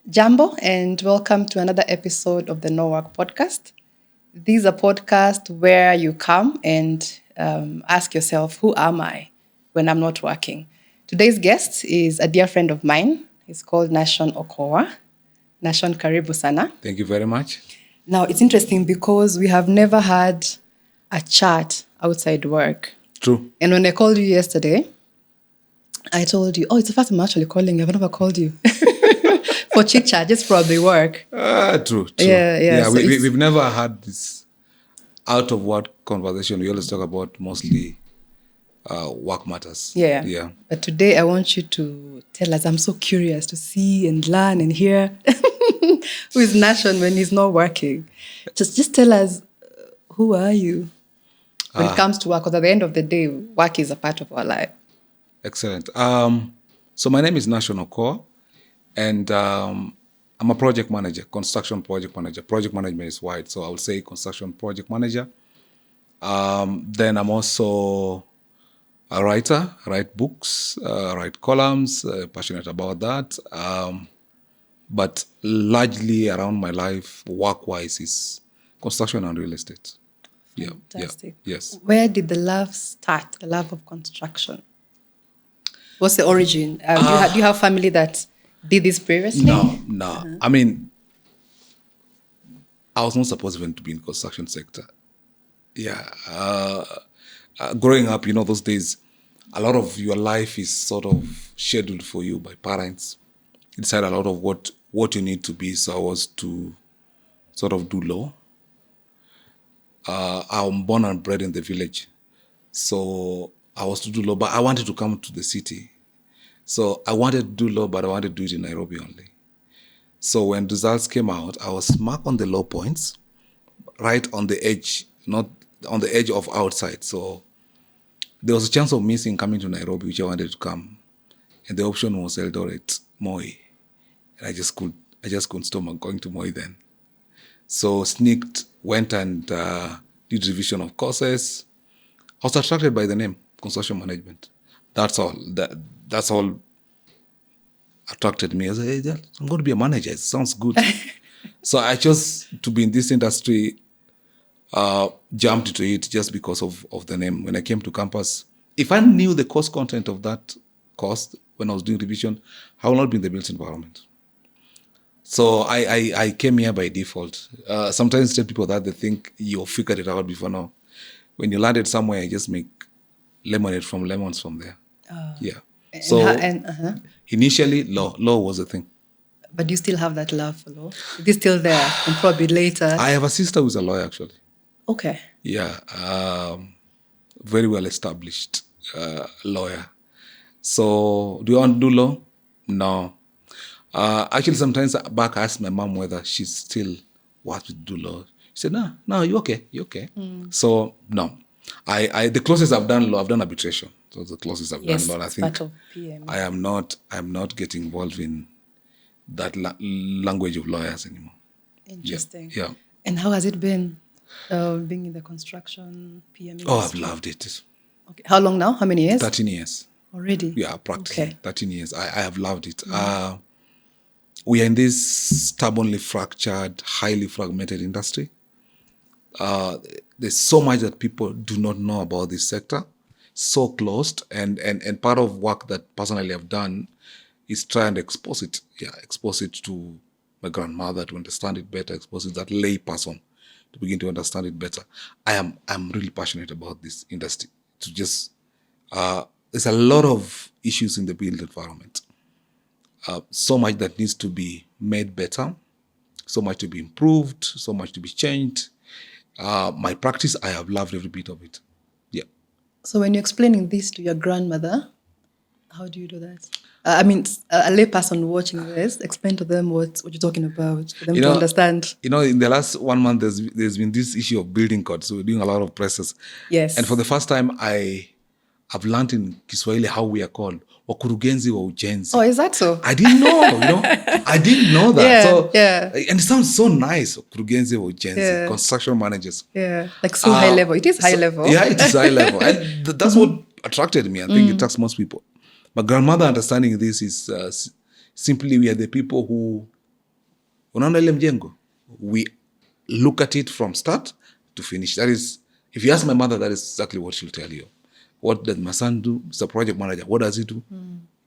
Jambo, and welcome to another episode of the No Work Podcast. This is a podcast where you come and ask yourself, who am I when I'm not working? Today's guest is a dear friend of mine. He's called NASHON OKOWA. NASHON, karibu sana. Thank you very much. Now, it's interesting because we have never had a chat outside work. True. And when I called you yesterday, I told you, it's the first time I'm actually calling you. I've never called you. For chit-chat, just probably work. True. Yeah. So we've never had this out of work conversation. We always talk about mostly work matters. Yeah. But today I want you to tell us, I'm so curious to see and learn and hear who is NASHON when he's not working. Just tell us, who are you when it comes to work? Because at the end of the day, work is a part of our life. Excellent. So my name is NASHON OKOWA, and I'm a project manager, construction project manager. Project management is wide, so I would say construction project manager. Then I'm also a writer. I write books, write columns, passionate about that. But largely around my life, work-wise, is construction and real estate. Fantastic. Yes. Where did the love start, the love of construction? What's the origin? Do you have family that did this previously? No. I mean, I was not supposed even to be in the construction sector. Growing up, those days, a lot of your life is sort of scheduled for you by parents. You decide a lot of what you need to be. So I was to sort of do law. I'm born and bred in the village. So I was to do law, but I wanted to come to the city. So I wanted to do law, but I wanted to do it in Nairobi only. So when results came out, I was marked on the low points, right on the edge, not on the edge of outside. So there was a chance of missing coming to Nairobi, which I wanted to come. And the option was Eldoret, Moi. And I just couldn't stop going to Moi then. So sneaked, went and did revision of courses. I was attracted by the name, construction management. That's all. That's all attracted me. I said, hey, I'm going to be a manager. It sounds good. So I chose to be in this industry, jumped into it just because of the name. When I came to campus, if I knew the course content of that course when I was doing revision, I would not be in the built environment. So I came here by default. Sometimes tell people that they think you figured it out before now. When you landed somewhere, you just make lemonade from lemons from there. Initially, law was a thing. But you still have that love for law? It is still there, and probably later. I have a sister who's a lawyer, actually. Okay. Yeah, very well established lawyer. So, do you want to do law? No. Actually, sometimes back I asked my mom whether she still wants to do law. She said, no, you're okay. So, no. The closest I've done law, I've done arbitration. So the closest I've done law. I think part of PM. I'm not getting involved in that language of lawyers anymore. Interesting. Yeah. And how has it been being in the construction PM industry? I've loved it. Okay. How long now? How many years? 13 years. Already? Yeah, practically. Okay. 13 years. I have loved it. We are in this stubbornly fractured, highly fragmented industry. There's so much that people do not know about this sector. So closed, and part of work that personally I've done is try and expose it. Yeah, expose it to my grandmother to understand it better, expose it to that lay person to begin to understand it better. I'm really passionate about this industry. To just there's a lot of issues in the built environment. So much that needs to be made better, so much to be improved, so much to be changed. My practice, I have loved every bit of it. Yeah. So when you're explaining this to your grandmother, how do you do that? A lay person watching this, explain to them what you're talking about, for them to understand. In the last 1 month, there's been this issue of building codes. So we're doing a lot of presses. Yes. And for the first time, I've learned in Kiswahili how we are called. Wakurugenzi wa ujenzi. Oh, is that so? I didn't know, I didn't know that. Yeah. And it sounds so nice. Wakurugenzi wa ujenzi, construction managers. Yeah, like so high level. It is high level. Yeah, it is high level. And that's what attracted me. I think it attracts most people. My grandmother understanding this is simply we are the people who Unaona ile mjengo, we look at it from start to finish. That is, if you ask my mother, that is exactly what she'll tell you. What does my son do? He's a project manager. What does he do?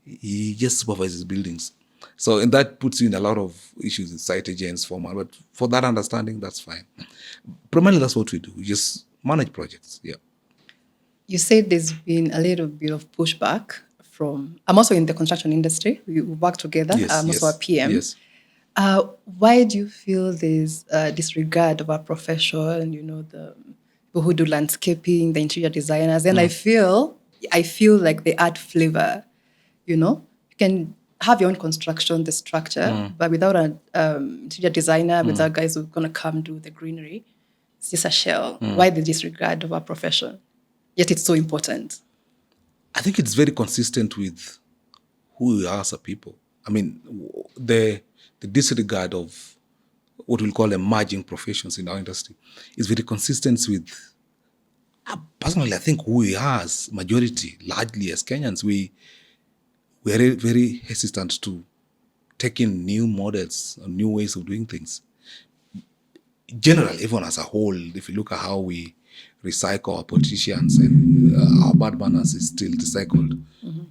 He just supervises buildings. So, and that puts you in a lot of issues in site agents, formal. But for that understanding, that's fine. Primarily, that's what we do. We just manage projects. Yeah. You said there's been a little bit of pushback from. I'm also in the construction industry. We work together. Yes, I'm also yes, a PM. yes. Why do you feel there's disregard of our profession? You know, the people who do landscaping, the interior designers, and I feel like they add flavor. You know, you can have your own construction, the structure, but without an interior designer, without guys who are gonna come do the greenery, it's just a shell. Why the disregard of our profession? Yet it's so important. I think it's very consistent with who we are as a people. I mean, the disregard of what we'll call emerging professions in our industry is very consistent with, personally, I think who we are as majority, largely as Kenyans, we are very hesitant to take in new models and new ways of doing things. Generally, even as a whole, if you look at how we recycle our politicians and our bad manners is still recycled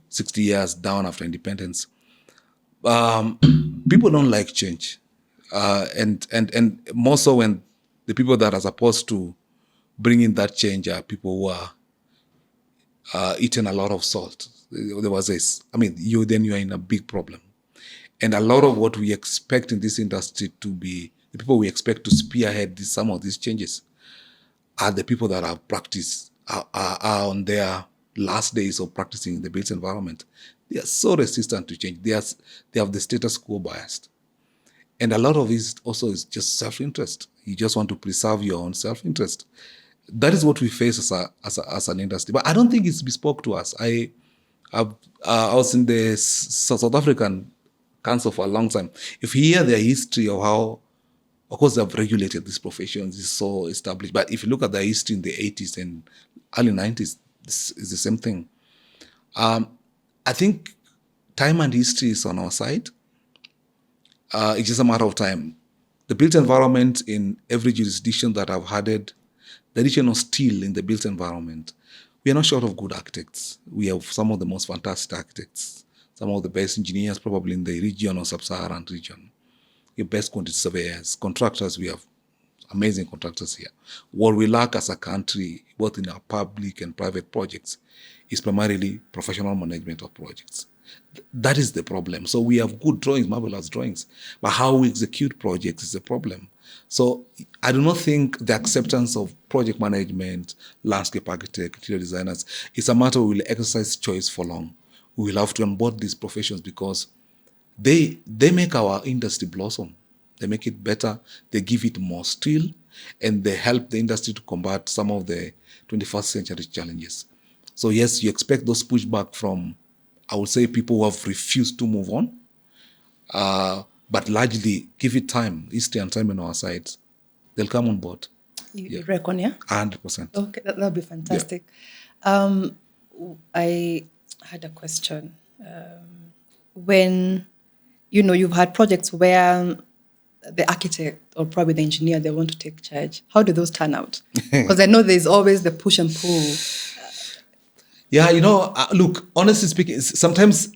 60 years down after independence. People don't like change. And more so when the people that are supposed to bring in that change are people who are eating a lot of salt. There was this, I mean, you are in a big problem. And a lot of what we expect in this industry to be, the people we expect to spearhead some of these changes are the people that have practiced, are on their last days of practicing in the built environment. They are so resistant to change. They have the status quo biased. And a lot of this also is just self-interest. You just want to preserve your own self-interest. That is what we face as an industry. But I don't think it's bespoke to us. I was in the South African Council for a long time. If you hear their history of how, of course, they've regulated these professions, it's so established. But if you look at their history in the 80s and early 90s, it's the same thing. I think time and history is on our side. It's just a matter of time. The built environment in every jurisdiction that I've had it, the addition of steel in the built environment, we are not short of good architects. We have some of the most fantastic architects, some of the best engineers probably in the region or sub-Saharan region. Your best quantity surveyors, contractors, we have amazing contractors here. What we lack as a country, both in our public and private projects, is primarily professional management of projects. That is the problem. So we have good drawings, marvelous drawings, but how we execute projects is the problem. So I do not think the acceptance of project management, landscape architect, interior designers, is a matter we will exercise choice for long. We will have to onboard these professions because they make our industry blossom. They make it better. They give it more steel, and they help the industry to combat some of the 21st century challenges. So yes, you expect those pushback from, I would say, people who have refused to move on. But largely, give it time, history and time on our side, they'll come on board. You reckon, yeah? 100%. Okay, that would be fantastic. Yeah. I had a question. When, you've had projects where the architect or probably the engineer, they want to take charge, how do those turn out? Because I know there's always the push and pull. Yeah, look, honestly speaking, sometimes,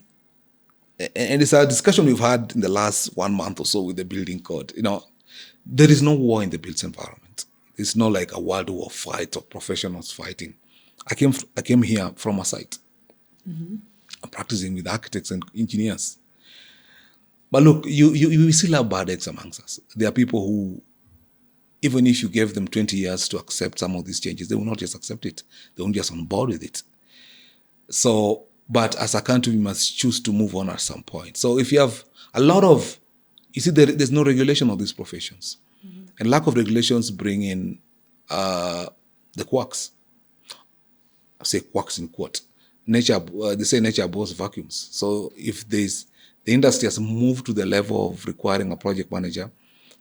and it's a discussion we've had in the last 1 month or so with the building code, there is no war in the built environment. It's not like a world war fight or professionals fighting. I came here from a site. Mm-hmm. I'm practicing with architects and engineers. But look, you still have bad eggs amongst us. There are people who, even if you gave them 20 years to accept some of these changes, they will not just accept it. They won't just on board with it. So, but as a country, we must choose to move on at some point. So if you have a lot of, there's no regulation of these professions. Mm-hmm. And lack of regulations bring in the quacks. I say quacks in quote. Nature, they say nature abhors vacuums. So if the industry has moved to the level of requiring a project manager,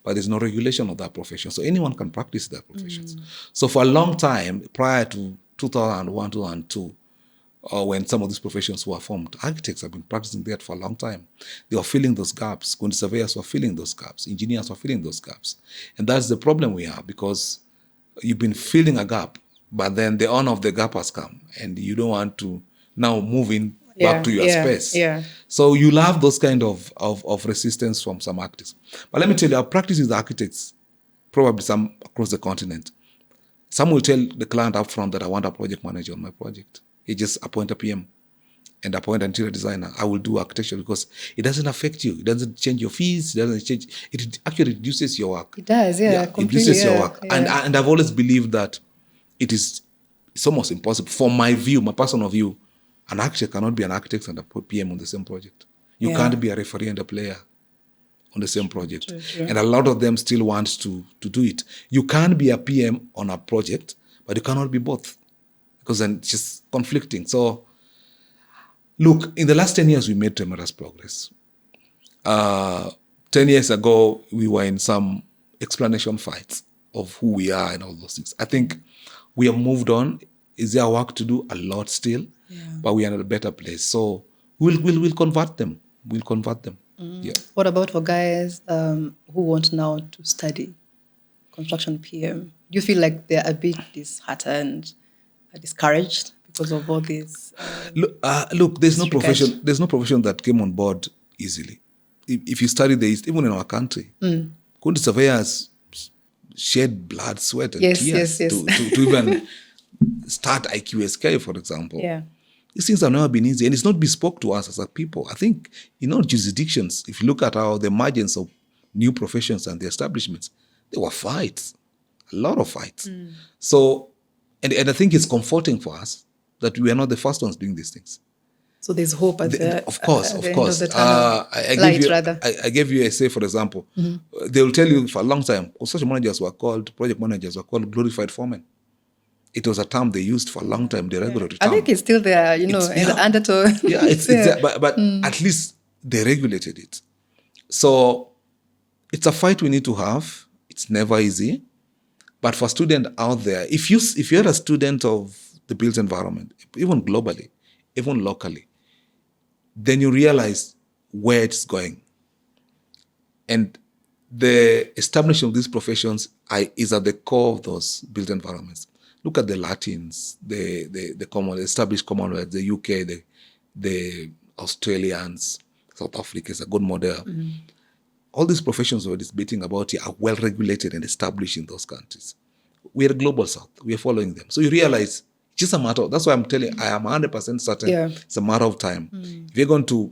but there's no regulation of that profession. So anyone can practice that professions. So for a long time, prior to 2001, 2002, when some of these professions were formed. Architects have been practicing that for a long time. They were filling those gaps. Quantity surveyors were filling those gaps. Engineers were filling those gaps. And that's the problem we have, because you've been filling a gap, but then the owner of the gap has come and you don't want to now move in back to your space. Yeah. So you'll have those kind of resistance from some architects. But let me tell you, our practice with architects, probably some across the continent, some will tell the client up front that I want a project manager on my project. You just appoint a PM and appoint an interior designer. I will do architecture because it doesn't affect you. It doesn't change your fees. It doesn't change. It actually reduces your work. It does, yeah. It reduces your work. Yeah. And I've always believed that it's almost impossible. From my view, my personal view, an architect cannot be an architect and a PM on the same project. You can't be a referee and a player on the same project. True. And a lot of them still want to do it. You can be a PM on a project, but you cannot be both, because then it's just conflicting. So, look, in the last 10 years, we made tremendous progress. 10 years ago, we were in some explanation fights of who we are and all those things. I think we have moved on. Is there work to do? A lot still, but we are in a better place. So we'll convert them. We'll convert them. Yeah. What about for guys who want now to study construction PM? Do you feel like they're a bit disheartened, discouraged because of all this? Look, there's no profession. There's no profession that came on board easily. If you study this, even in our country, quantity surveyors shed blood, sweat, and tears to even start IQSK, for example. Yeah. These things have never been easy, and it's not bespoke to us as a people. I think, jurisdictions, if you look at how the emergence of new professions and the establishments, there were fights, a lot of fights. So, and I think it's comforting for us that we are not the first ones doing these things. So there's hope at the Of course. End of the tunnel. I gave you a say, for example. They will tell you for a long time, construction managers were called, project managers were called glorified foremen. It was a term they used for a long time, the regulatory term. I think it's still there, in the undertone. Yeah, it's there. But at least they regulated it. So it's a fight we need to have. It's never easy. But for students out there, if you're a student of the built environment, even globally, even locally, then you realize where it's going. And the establishment of these professions is at the core of those built environments. Look at the Latins, the established Commonwealth, the UK, the Australians, South Africa is a good model. All these professions we're debating about here are well regulated and established in those countries. We're a global South. We are following them. So you realize it's just a matter of, that's why I'm telling you, I am 100% certain it's a matter of time. If you're going to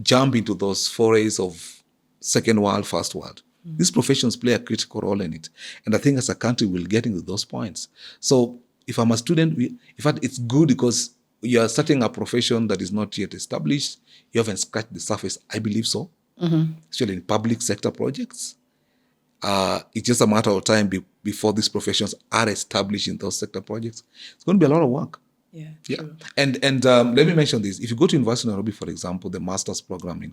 jump into those forays of second world, first world, these professions play a critical role in it. And I think as a country, we'll get into those points. So if I'm a student, in fact, it's good because you're starting a profession that is not yet established. You haven't scratched the surface. I believe so. Especially in public sector projects. It's just a matter of time before these professions are established in those sector projects. It's going to be a lot of work. Yeah. True. And let me mention this. If you go to University of Nairobi, for example, the master's program in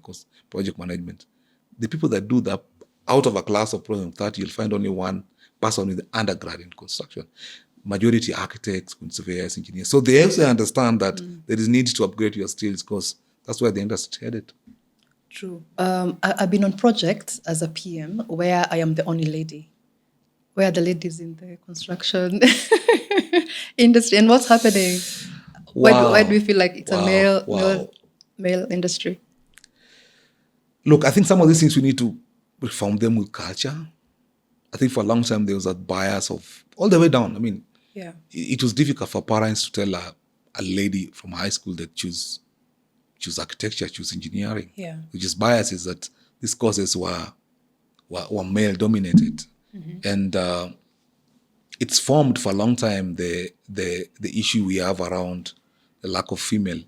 project management, the people that do that, out of a class of program 30, you'll find only one person with undergrad in construction. Majority architects, surveyors, engineers. So they also understand that there is need to upgrade your skills because that's where the industry is headed. True. I've been on projects as a PM where I am the only lady. Where are the ladies in the construction industry? And what's happening? Wow. Why do we feel like it's a male industry? Look, I think some of these things we need to reform them with culture. I think for a long time there was that bias of all the way down. I mean, it was difficult for parents to tell a lady from high school that choose architecture, choose engineering. Which is biases that these courses were male dominated. And it's formed for a long time the issue we have around the lack of female.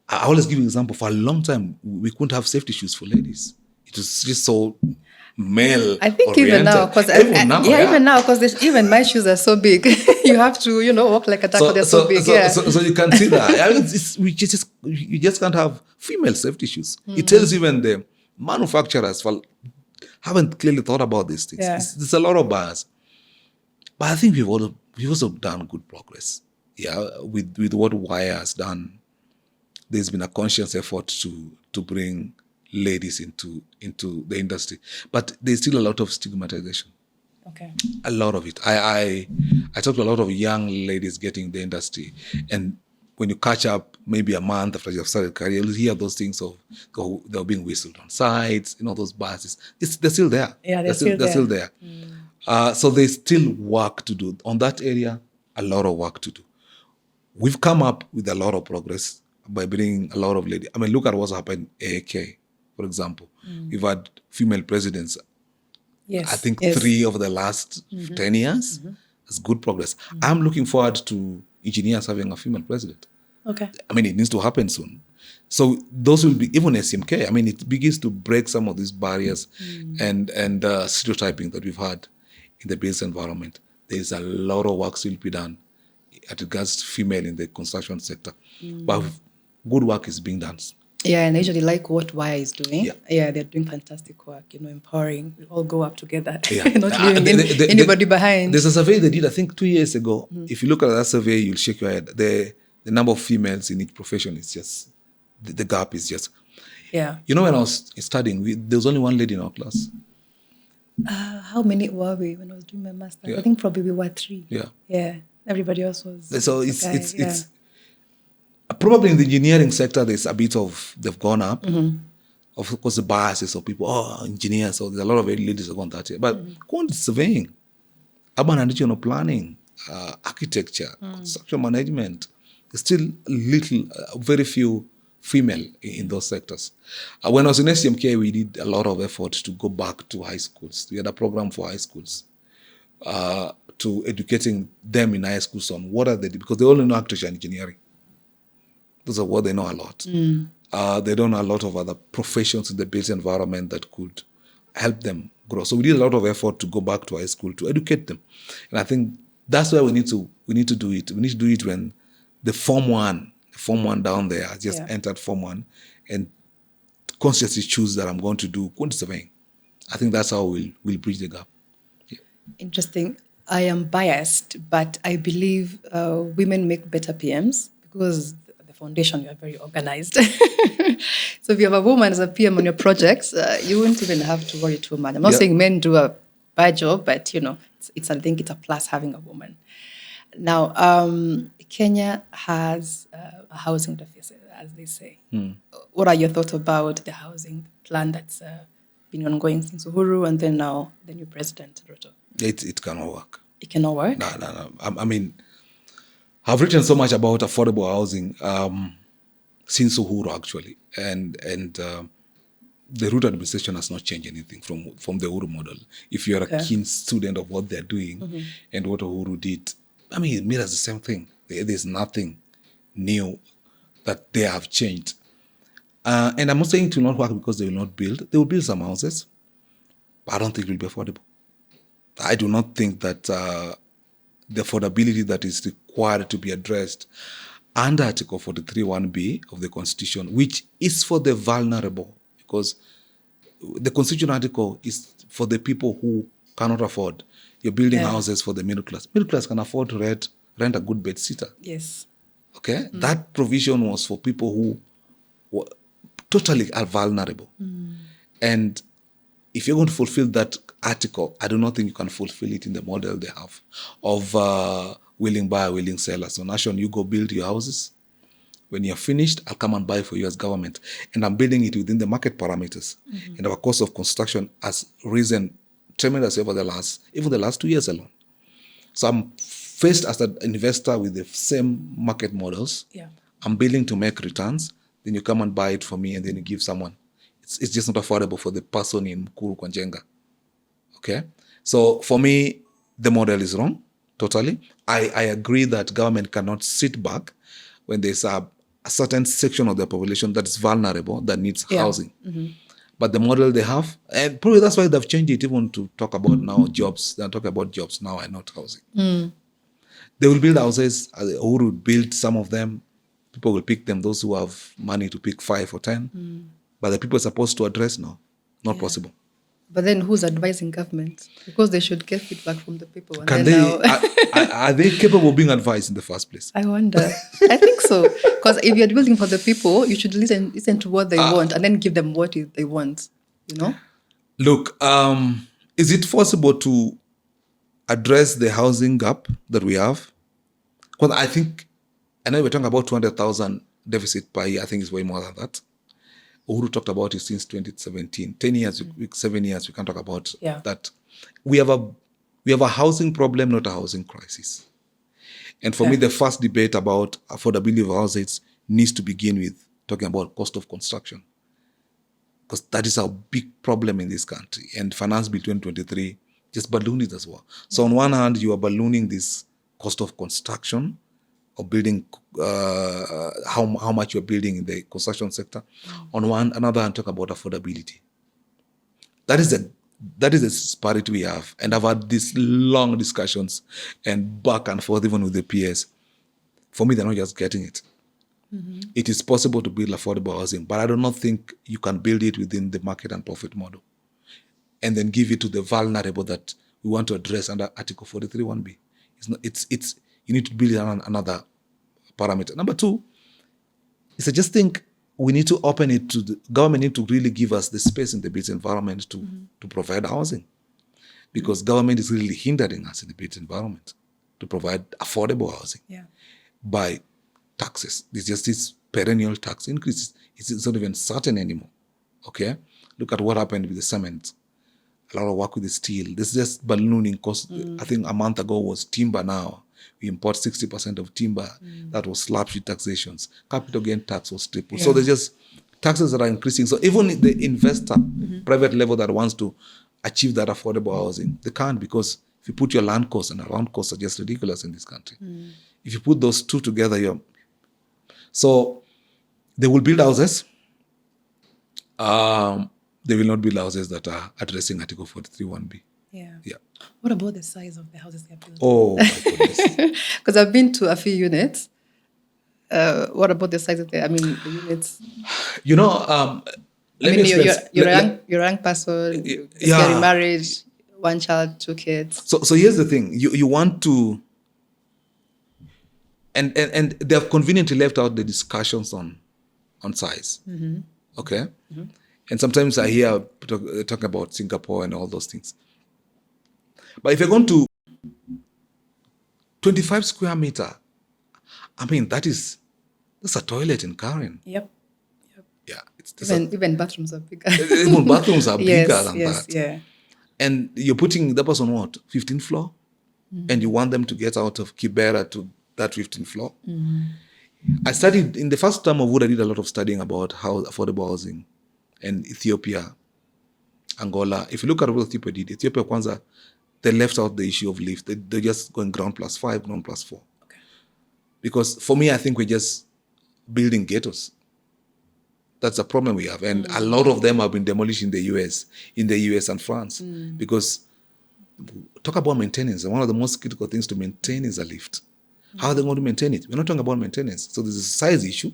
I always give you an example. For a long time, we couldn't have safety shoes for ladies. It was just so male. I think oriented. even now, because even now, because even my shoes are so big, you have to, walk like a taco. They're so big. So you can see that. I mean, you just can't have female safety shoes. It tells even the manufacturers haven't clearly thought about these things. There's a lot of bias, but I think we've also done good progress. with what Wire has done, there's been a conscious effort to bring ladies into the industry, but there's still a lot of stigmatization. Okay. A lot of it. I talk to a lot of young ladies getting the industry, and when you catch up maybe a month after you've started career, you'll hear those things of they're being whistled on sites, those biases. They're still there. Yeah, They're still there. So there's still work to do on that area. A lot of work to do. We've come up with a lot of progress by bringing a lot of ladies. I mean, look at what's happened in AAK, for example. We've had female presidents. Yes. I think 3 over the last 10 years. That's good progress. I'm looking forward to engineers having a female president. Okay. I mean, it needs to happen soon. So those will be, even SMK, I mean, it begins to break some of these barriers and stereotyping that we've had in the business environment. There's a lot of work still to be done at regards to female in the construction sector. But good work is being done. Yeah, and I usually like what Wire is doing. Yeah. They're doing fantastic work, empowering. We all go up together, Yeah. not leaving anybody behind. There's a survey they did, I think, 2 years ago. If you look at that survey, you'll shake your head. The number of females in each profession is just, the gap is just. Yeah. When I was studying, there was only one lady in our class. How many were we when I was doing my master's? Yeah. I think probably we were 3. Yeah. Yeah. Everybody else was. So it's probably in the engineering sector, there's a bit of, they've gone up. Of course, the biases of people, engineers, so there's a lot of ladies have gone that way. But go on to surveying, urban and regional planning, architecture, construction management, there's still very few female in those sectors. When I was in SMK, we did a lot of effort to go back to high schools. We had a program for high schools to educating them in high schools on what are they, because they only know architecture and engineering. Those are what they know a lot. They don't know a lot of other professions in the built environment that could help them grow. So we did a lot of effort to go back to high school to educate them. And I think that's why we need to do it. We need to do it when the Form 1 down there has just entered Form 1 and consciously choose that I'm going to do quantity surveying. I think that's how we'll bridge the gap. Yeah. Interesting. I am biased, but I believe women make better PMs because the foundation, you are very organized. So if you have a woman as a PM on your projects, you won't even have to worry too much. I'm not saying men do a bad job, but I think it's a plus having a woman. Now, Kenya has a housing deficit, as they say. What are your thoughts about the housing plan that's been ongoing since Uhuru and then now the new president, Ruto? It cannot work. It cannot work? No. I mean, I've written so much about affordable housing since Uhuru, actually. And the Ruto administration has not changed anything from the Uhuru model. If you're a keen student of what they're doing and what Uhuru did, I mean, it mirrors the same thing. There's nothing new that they have changed. And I'm not saying it will not work because they will not build. They will build some houses, but I don't think it will be affordable. I do not think that the affordability that is required to be addressed under Article 43(1)(b) of the Constitution, which is for the vulnerable, because the Constitution article is for the people who cannot afford. You're building houses for the middle class. Middle class can afford to rent a good bed sitter. Yes. Okay? That provision was for people who were totally are vulnerable. And if you're going to fulfill that article, I do not think you can fulfill it in the model they have of willing buyer, willing seller. So NASHON, you go build your houses. When you're finished, I'll come and buy for you as government. And I'm building it within the market parameters. And our cost of construction has risen tremendously over the last 2 years alone. So I'm faced as an investor with the same market models. Yeah. I'm willing to make returns. Then you come and buy it for me and then you give someone. It's just not affordable for the person in Mukuru kwa Njenga. Okay? So for me, the model is wrong, totally. I agree that government cannot sit back when there's a certain section of the population that is vulnerable, that needs housing. But the model they have, and probably that's why they've changed it even to talk about now jobs. They're talking about jobs now and not housing. They will build houses, who will build some of them. People will pick them, those who have money to pick 5 or 10. But the people are supposed to address now, not possible. But then who's advising government? Because they should get feedback from the people. And Can then they? now, Are they capable of being advised in the first place? I wonder. I think so. Because if you're building for the people, you should listen to what they want and then give them what they want. You know? Look, is it possible to address the housing gap that we have? Because I know we're talking about 200,000 deficit per year. I think it's way more than that. Uhuru talked about it since 2017. 10 years, 7 years, we can talk about that. We have a housing problem, not a housing crisis. And for me, the first debate about affordability of houses needs to begin with talking about cost of construction. Because that is a big problem in this country. And Finance Bill 2023 just ballooned it as well. So on one hand, you are ballooning this cost of construction, or building, how much you're building in the construction sector. On another hand, talk about affordability. That is the disparity we have. And I've had these long discussions and back and forth even with the peers. For me, they're not just getting it. It is possible to build affordable housing, but I do not think you can build it within the market and profit model and then give it to the vulnerable that we want to address under Article 43(1)(b). You need to build another parameter. Number two, is I just think we need to open it to the government need to really give us the space in the built environment to provide housing, because government is really hindering us in the built environment to provide affordable housing by taxes. There's just this perennial tax increases. It's not even certain anymore. Okay, look at what happened with the cement. A lot of work with the steel. This is just ballooning cost. I think a month ago was timber. Now we import 60% of timber. That was slap sheet taxations. Capital gain tax was tripled. So there's just taxes that are increasing. So even the investor, private level that wants to achieve that affordable housing, they can't, because if you put your land costs, and our land costs are just ridiculous in this country. If you put those two together, so they will build houses. They will not build houses that are addressing Article 43(1)(b). Yeah. Yeah. What about the size of the houses they're building? Oh, my goodness. Because I've been to a few units. What about the size of the units? You're a young person, you're getting married, one child, 2 kids. So here's the thing. You want to, and they have conveniently left out the discussions on size. Okay? And sometimes I hear talking about Singapore and all those things. But if you're going to 25 square meter, that's a toilet in Karen. Yep. Yeah. Even bathrooms are bigger. Even bathrooms are bigger than that. Yeah. And you're putting the person on what? 15th floor? And you want them to get out of Kibera to that 15th floor? I studied, in the first term of Wood, I did a lot of studying about how affordable housing and Ethiopia, Angola. If you look at what Ethiopia did, Kwanza, they left out the issue of lift. They're just going ground plus 5, ground plus 4. Okay. Because for me, I think we're just building ghettos. That's the problem we have. And a lot of them have been demolished in the US and France. Because talk about maintenance. And one of the most critical things to maintain is a lift. How are they going to maintain it? We're not talking about maintenance. So there's a size issue.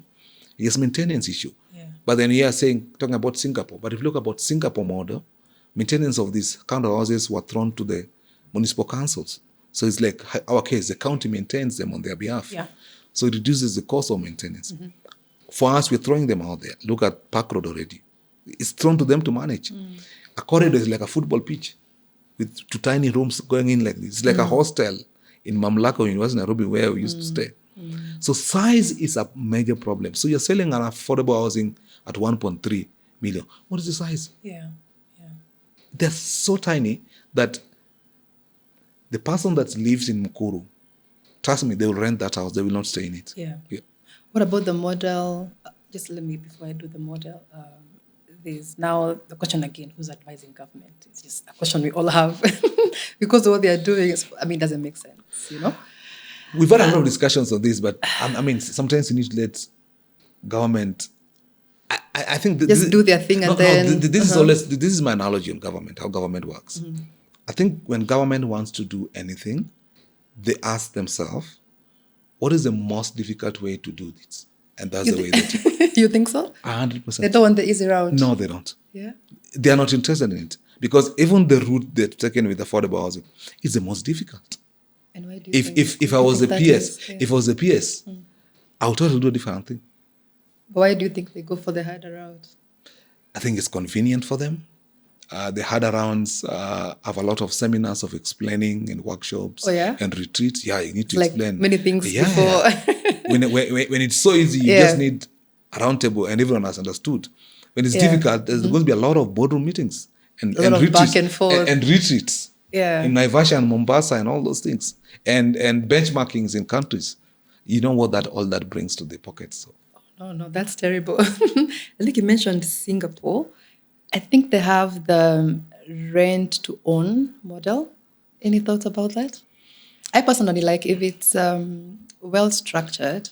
Yes, maintenance issue. Yeah. But then we are talking about Singapore. But if you look about Singapore model, maintenance of these kind of houses were thrown to the municipal councils. So it's like our case, the county maintains them on their behalf. Yeah. So it reduces the cost of maintenance. For us, we're throwing them out there. Look at Park Road already. It's thrown to them to manage. A corridor is like a football pitch with 2 tiny rooms going in like this. It's like a hostel in Mamlaka University, Nairobi, where we used to stay. So size is a major problem. So you're selling an affordable housing at 1.3 million. What is the size? Yeah. They're so tiny that the person that lives in Mukuru, trust me, they will rent that house. They will not stay in it. Yeah. What about the model? Just let me, before I do the model, there's now the question again, who's advising government? It's just a question we all have. Because what they are doing doesn't make sense, We've had a lot of discussions on this, but sometimes you need to let government. I think just do their thing, this is my analogy on government, how government works. I think when government wants to do anything, they ask themselves, what is the most difficult way to do this? And that's the way they do it. You think so? 100%. They don't want the easy route. No, they don't. Yeah. They are not interested in it. Because even the route they've taken with affordable housing is the most difficult. And why do you think? If I was a that PS, is? Yeah. if I was a PS, I would try to do a different thing. Why do you think they go for the harder route? I think it's convenient for them. The harder rounds have a lot of seminars of explaining and workshops Oh, yeah? and retreats. Yeah, you need to Like explain many things Yeah. before. when it's so easy, you Yeah. just need a round table and everyone has understood. When it's Yeah. difficult, there's going to be a lot of boardroom meetings and A lot of retreats back and forth. and retreats Yeah. in Naivasha and Mombasa and all those things and benchmarkings in countries. You know what all that brings to the pocket. So. No, that's terrible. I think you mentioned Singapore. I think they have the rent to own model. Any thoughts about that? I personally like if it's well structured,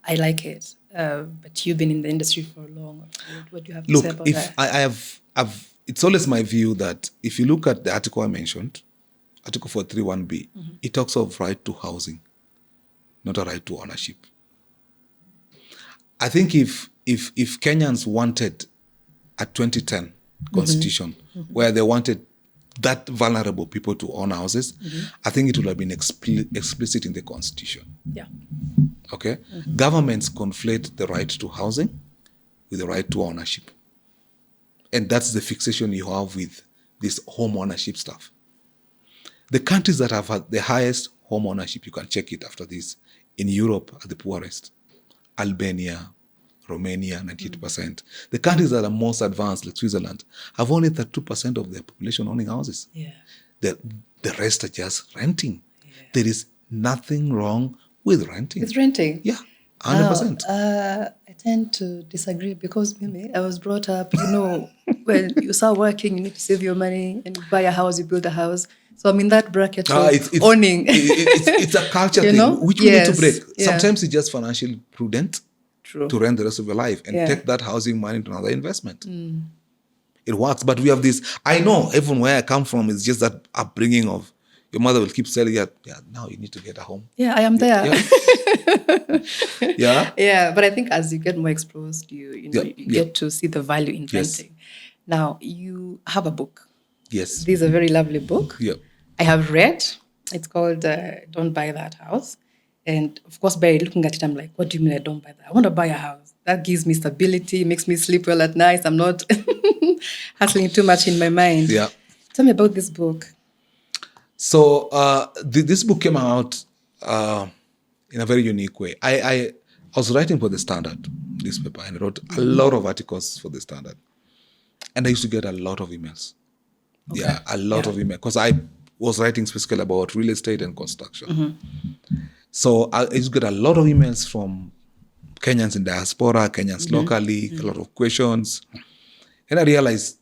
I like it. But you've been in the industry for long. What do you have to say Look, about if that? I've it's always my view that if you look at the article I mentioned, Article 431B, it talks of right to housing, not a right to ownership. I think if Kenyans wanted a 2010 constitution where they wanted that vulnerable people to own houses, I think it would have been explicit in the constitution. Yeah. Okay? Governments conflate the right to housing with the right to ownership. And that's the fixation you have with this home ownership stuff. The countries that have had the highest home ownership, you can check it after this, in Europe are the poorest. Albania, Romania, 98%. The countries that are most advanced, like Switzerland, have only 32% of their population owning houses. Yeah. The rest are just renting. Yeah. There is nothing wrong with renting. It's renting. Yeah, 100%. I tend to disagree because maybe I was brought up, when you start working, you need to save your money and buy a house, you build a house. So I'm in that bracket of owning. It's a culture thing, which we need to break. Yeah. Sometimes it's just financially prudent to rent the rest of your life and take that housing money to another investment. It works, but we have this. I know even where I come from, it's just that upbringing of your mother will keep saying, now you need to get a home. Yeah, I am there. Yeah. Yeah, but I think as you get more exposed, you get to see the value in renting. Now, you have a book. Yes. This is a very lovely book. Yeah. I have read. It's called Don't Buy That House. And of course, by looking at it, I'm like, what do you mean I don't buy that? I want to buy a house. That gives me stability, makes me sleep well at night. I'm not hustling too much in my mind. Yeah. Tell me about this book. So this book came out in a very unique way. I was writing for the Standard newspaper and I wrote a lot of articles for the Standard. And I used to get a lot of emails. Okay. Yeah, a lot of emails. Because I was writing specifically about real estate and construction. So I used to get a lot of emails from Kenyans in diaspora, Kenyans locally, a lot of questions. And I realized,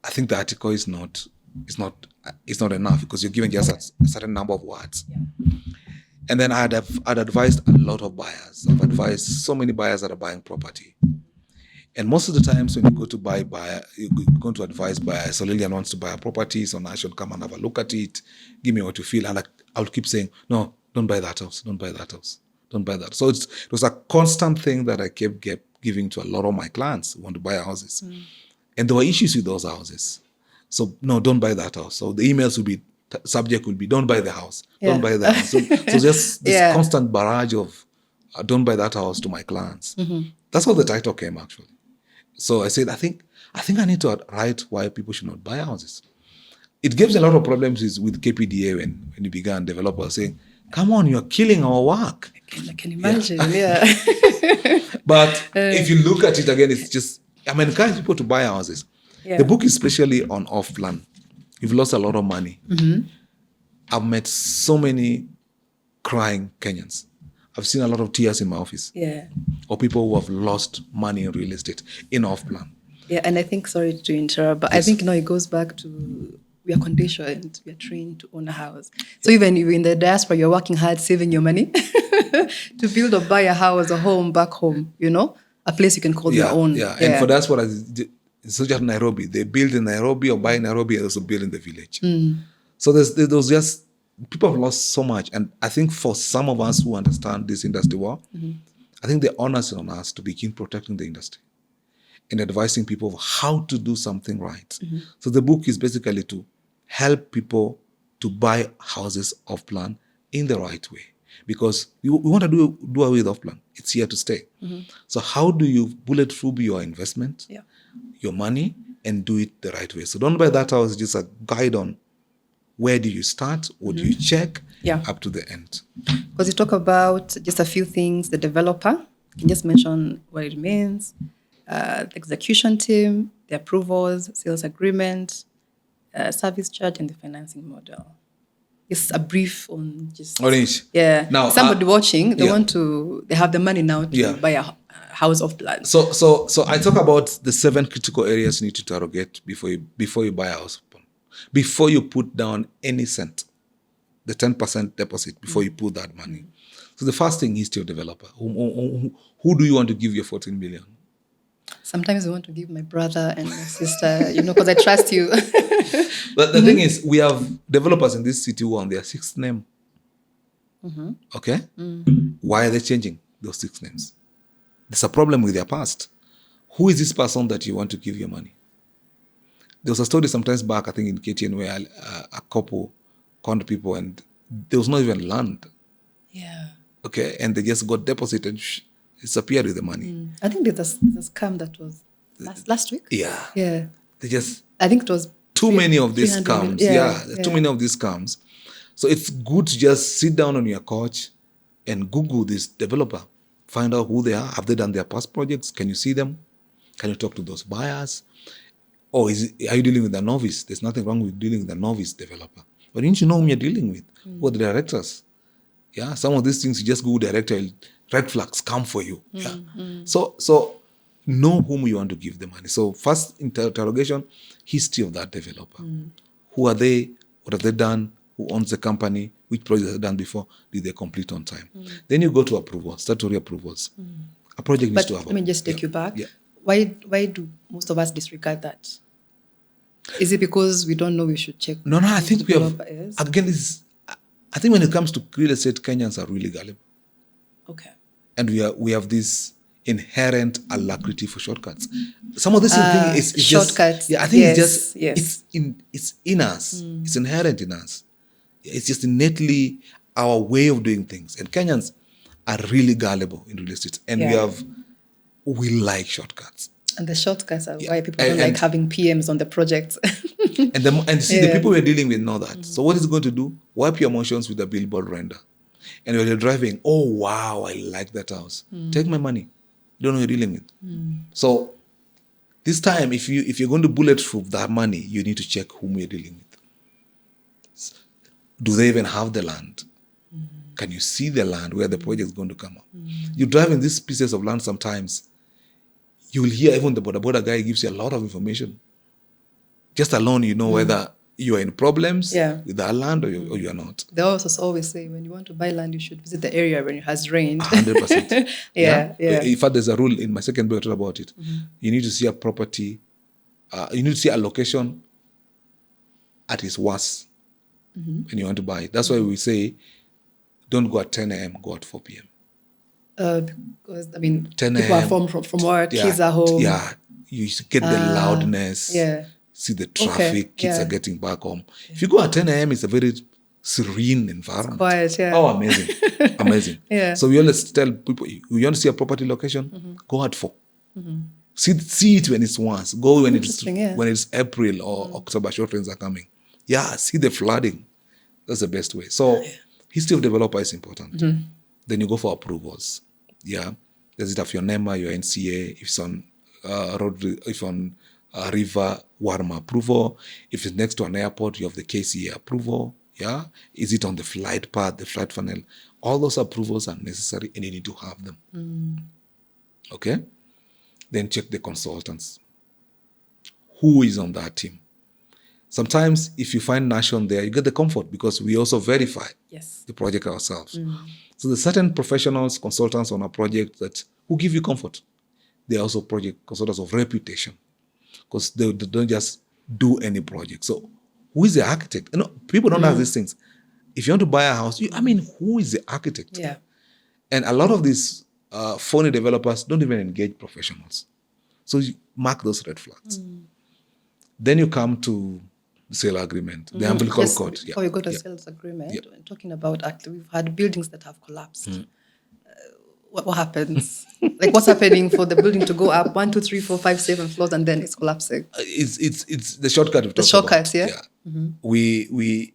I think the article is not enough because you're given just a certain number of words. Yeah. And then I'd advised a lot of buyers. I've advised so many buyers that are buying property. And most of the times when you go to you're going to advise buyers. So Lillian wants to buy a property, so NASHON, come and have a look at it. Give me what you feel. And I'll keep saying, no, don't buy that house. Don't buy that house. Don't buy that. So it was a constant thing that I kept giving to a lot of my clients who want to buy houses. And there were issues with those houses. So, no, don't buy that house. So the emails subject would be, don't buy the house. Yeah. Don't buy the house. So just this constant barrage of, don't buy that house to my clients. That's how the title came, actually. So I said, I think I need to write why people should not buy houses. It gives a lot of problems with KPDA when you began, developers saying, come on, you're killing our work. I can imagine, yeah. But if you look at it again, it's just, I'm encouraging people to buy houses. Yeah. The book is especially on off-plan. You've lost a lot of money. I've met so many crying Kenyans. I've seen a lot of tears in my office. Yeah. Or people who have lost money in real estate in off-plan. Yeah, and I think, sorry to interrupt, but yes. I think it goes back to we are conditioned, we are trained to own a house. So even if you're in the diaspora, you're working hard, saving your money to build or buy a house, a home back home, a place you can call your own. Yeah, and for diaspora, it's not just Nairobi. They build in Nairobi or buy in Nairobi and also build in the village. So there's just, people have lost so much. And I think for some of us who understand this industry well, I think the onus is on us to begin protecting the industry. and advising people of how to do something right. So the book is basically to help people to buy houses off plan in the right way, because we want to do away with off plan. It's here to stay. So how do you bulletproof your investment, your money, and do it the right way? So don't buy that house just a guide on where do you start, what do you check, up to the end. Because you talk about just a few things, the developer, you just mention what it means, the execution team, the approvals, sales agreement, service charge, and the financing model. Just a brief on just... Orange. Yeah. Now, somebody watching, they have the money now to buy a house off plan. So I talk about the 7 critical areas you need to interrogate before you buy a house. Before you put down any cent, the 10% deposit, before you put that money. So the first thing is to your developer. Who do you want to give your 14 million? Sometimes I want to give my brother and my sister, because I trust you. But the thing is, we have developers in this city who are on their 6th name. Okay? Why are they changing those 6 names? There's a problem with their past. Who is this person that you want to give your money? There was a story sometimes back, I think in KTN, where a couple conned people and there was not even land. Yeah. Okay? And they just got deposited, disappeared with the money. I think there's a scam that was last week. Yeah. Yeah. I think it was too many of these 300 scams. Too many of these scams. So it's good to just sit down on your couch and Google this developer. Find out who they are. Have they done their past projects? Can you see them? Can you talk to those buyers? Or are you dealing with a novice? There's nothing wrong with dealing with a novice developer. But you need to know whom you're dealing with. Who are the directors? Yeah, some of these things you just Google director, red flags come for you. Yeah. So know whom you want to give the money. So first interrogation, history of that developer. Who are they? What have they done? Who owns the company? Which projects have they done before? Did they complete on time? Then you go to approvals, statutory approvals. A project needs to have. Let me just take you back. Yeah. Why do most of us disregard that? Is it because we don't know we should check? No, I think we have. Again, I think when it comes to real estate, Kenyans are really gullible. Okay. And we have this inherent alacrity for shortcuts. Some of this thing is shortcuts. Just, I think it's in us. It's inherent in us. It's just innately our way of doing things. And Kenyans are really gullible in real estate, and we like shortcuts. And the shortcuts are why people don't like having PMs on the projects. The people we're dealing with know that. So what is it going to do? Wipe your emotions with a billboard render. And when you're driving, oh wow, I like that house. Take my money. You don't know who you're dealing with. So this time, if you're going to bulletproof that money, you need to check whom you're dealing with. Do they even have the land? Can you see the land where the project is going to come up? You drive in these pieces of land sometimes, you will hear even the boda guy gives you a lot of information. Just alone, you know whether you are in problems with that land or you are not. They also always say when you want to buy land, you should visit the area when it has rained. 100%. Yeah. In fact, there's a rule in my second book I talked about it. You need to see a property, you need to see a location at its worst when you want to buy it. That's why we say, don't go at 10 a.m., go at 4 p.m. Because, 10 people are from work, kids are home. Yeah, you get the loudness, see the traffic, kids are getting back home. If you go at 10 a.m., it's a very serene environment. It's quiet, Oh, amazing. Amazing. So we always tell people, you want to see a property location, go at 4. See it when it's once. Go when it's April or October, short rains are coming. Yeah, see the flooding. That's the best way. So history of developer is important. Then you go for approvals. Yeah. Does it have your NEMA, your NCA, if it's on road, if on river, Warma approval. If it's next to an airport, you have the KCA approval. Yeah. Is it on the flight path, the flight funnel? All those approvals are necessary and you need to have them. Okay. Then check the consultants. Who is on that team? Sometimes if you find NASHON there, you get the comfort because we also verify the project ourselves. So there's certain professionals, consultants on a project who give you comfort. They are also project consultants of reputation because they don't just do any project. So who is the architect? People don't have these things. If you want to buy a house, who is the architect? Yeah. And a lot of these phony developers don't even engage professionals. So mark those red flags. Then you come to the sale agreement, the umbilical Just cord. before we go to sales agreement, when talking about actually, we've had buildings that have collapsed. What happens? Like, what's happening for the building to go up 1, 2, 3, 4, 5, 7 floors and then it's collapsing? It's the shortcut we've The talked shortcuts, about. yeah. We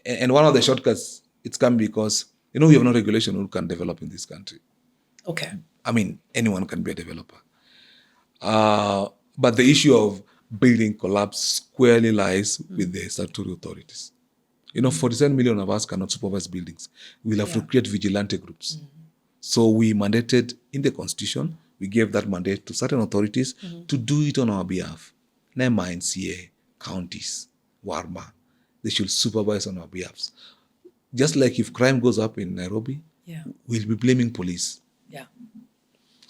and one of the shortcuts, it's come because we have no regulation who can develop in this country. Okay. I mean, anyone can be a developer. But the issue of building collapse squarely lies with the statutory authorities. 47 million of us cannot supervise buildings. We'll have to create vigilante groups. So we mandated in the Constitution, we gave that mandate to certain authorities to do it on our behalf. NEMA, NCA, counties, WARMA, they should supervise on our behalf. Just like if crime goes up in Nairobi, we'll be blaming police. Yeah.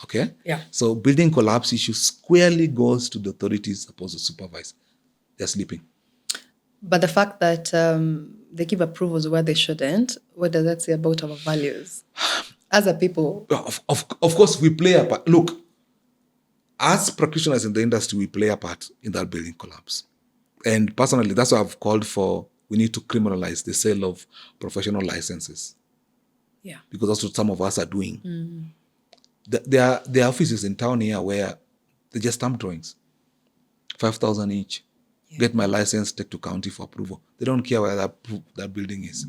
Okay? Yeah. So building collapse issue squarely goes to the authorities supposed to supervise. They're sleeping. But the fact that they give approvals where they shouldn't, what does that say about our values? As a people. Of course, we play a part. Look, as practitioners in the industry, we play a part in that building collapse. And personally, that's why I've called for, we need to criminalize the sale of professional licenses. Yeah. Because that's what some of us are doing. There are offices in town here where they just stamp drawings, 5,000 each. Yeah. Get my license, take to county for approval. They don't care where that building is.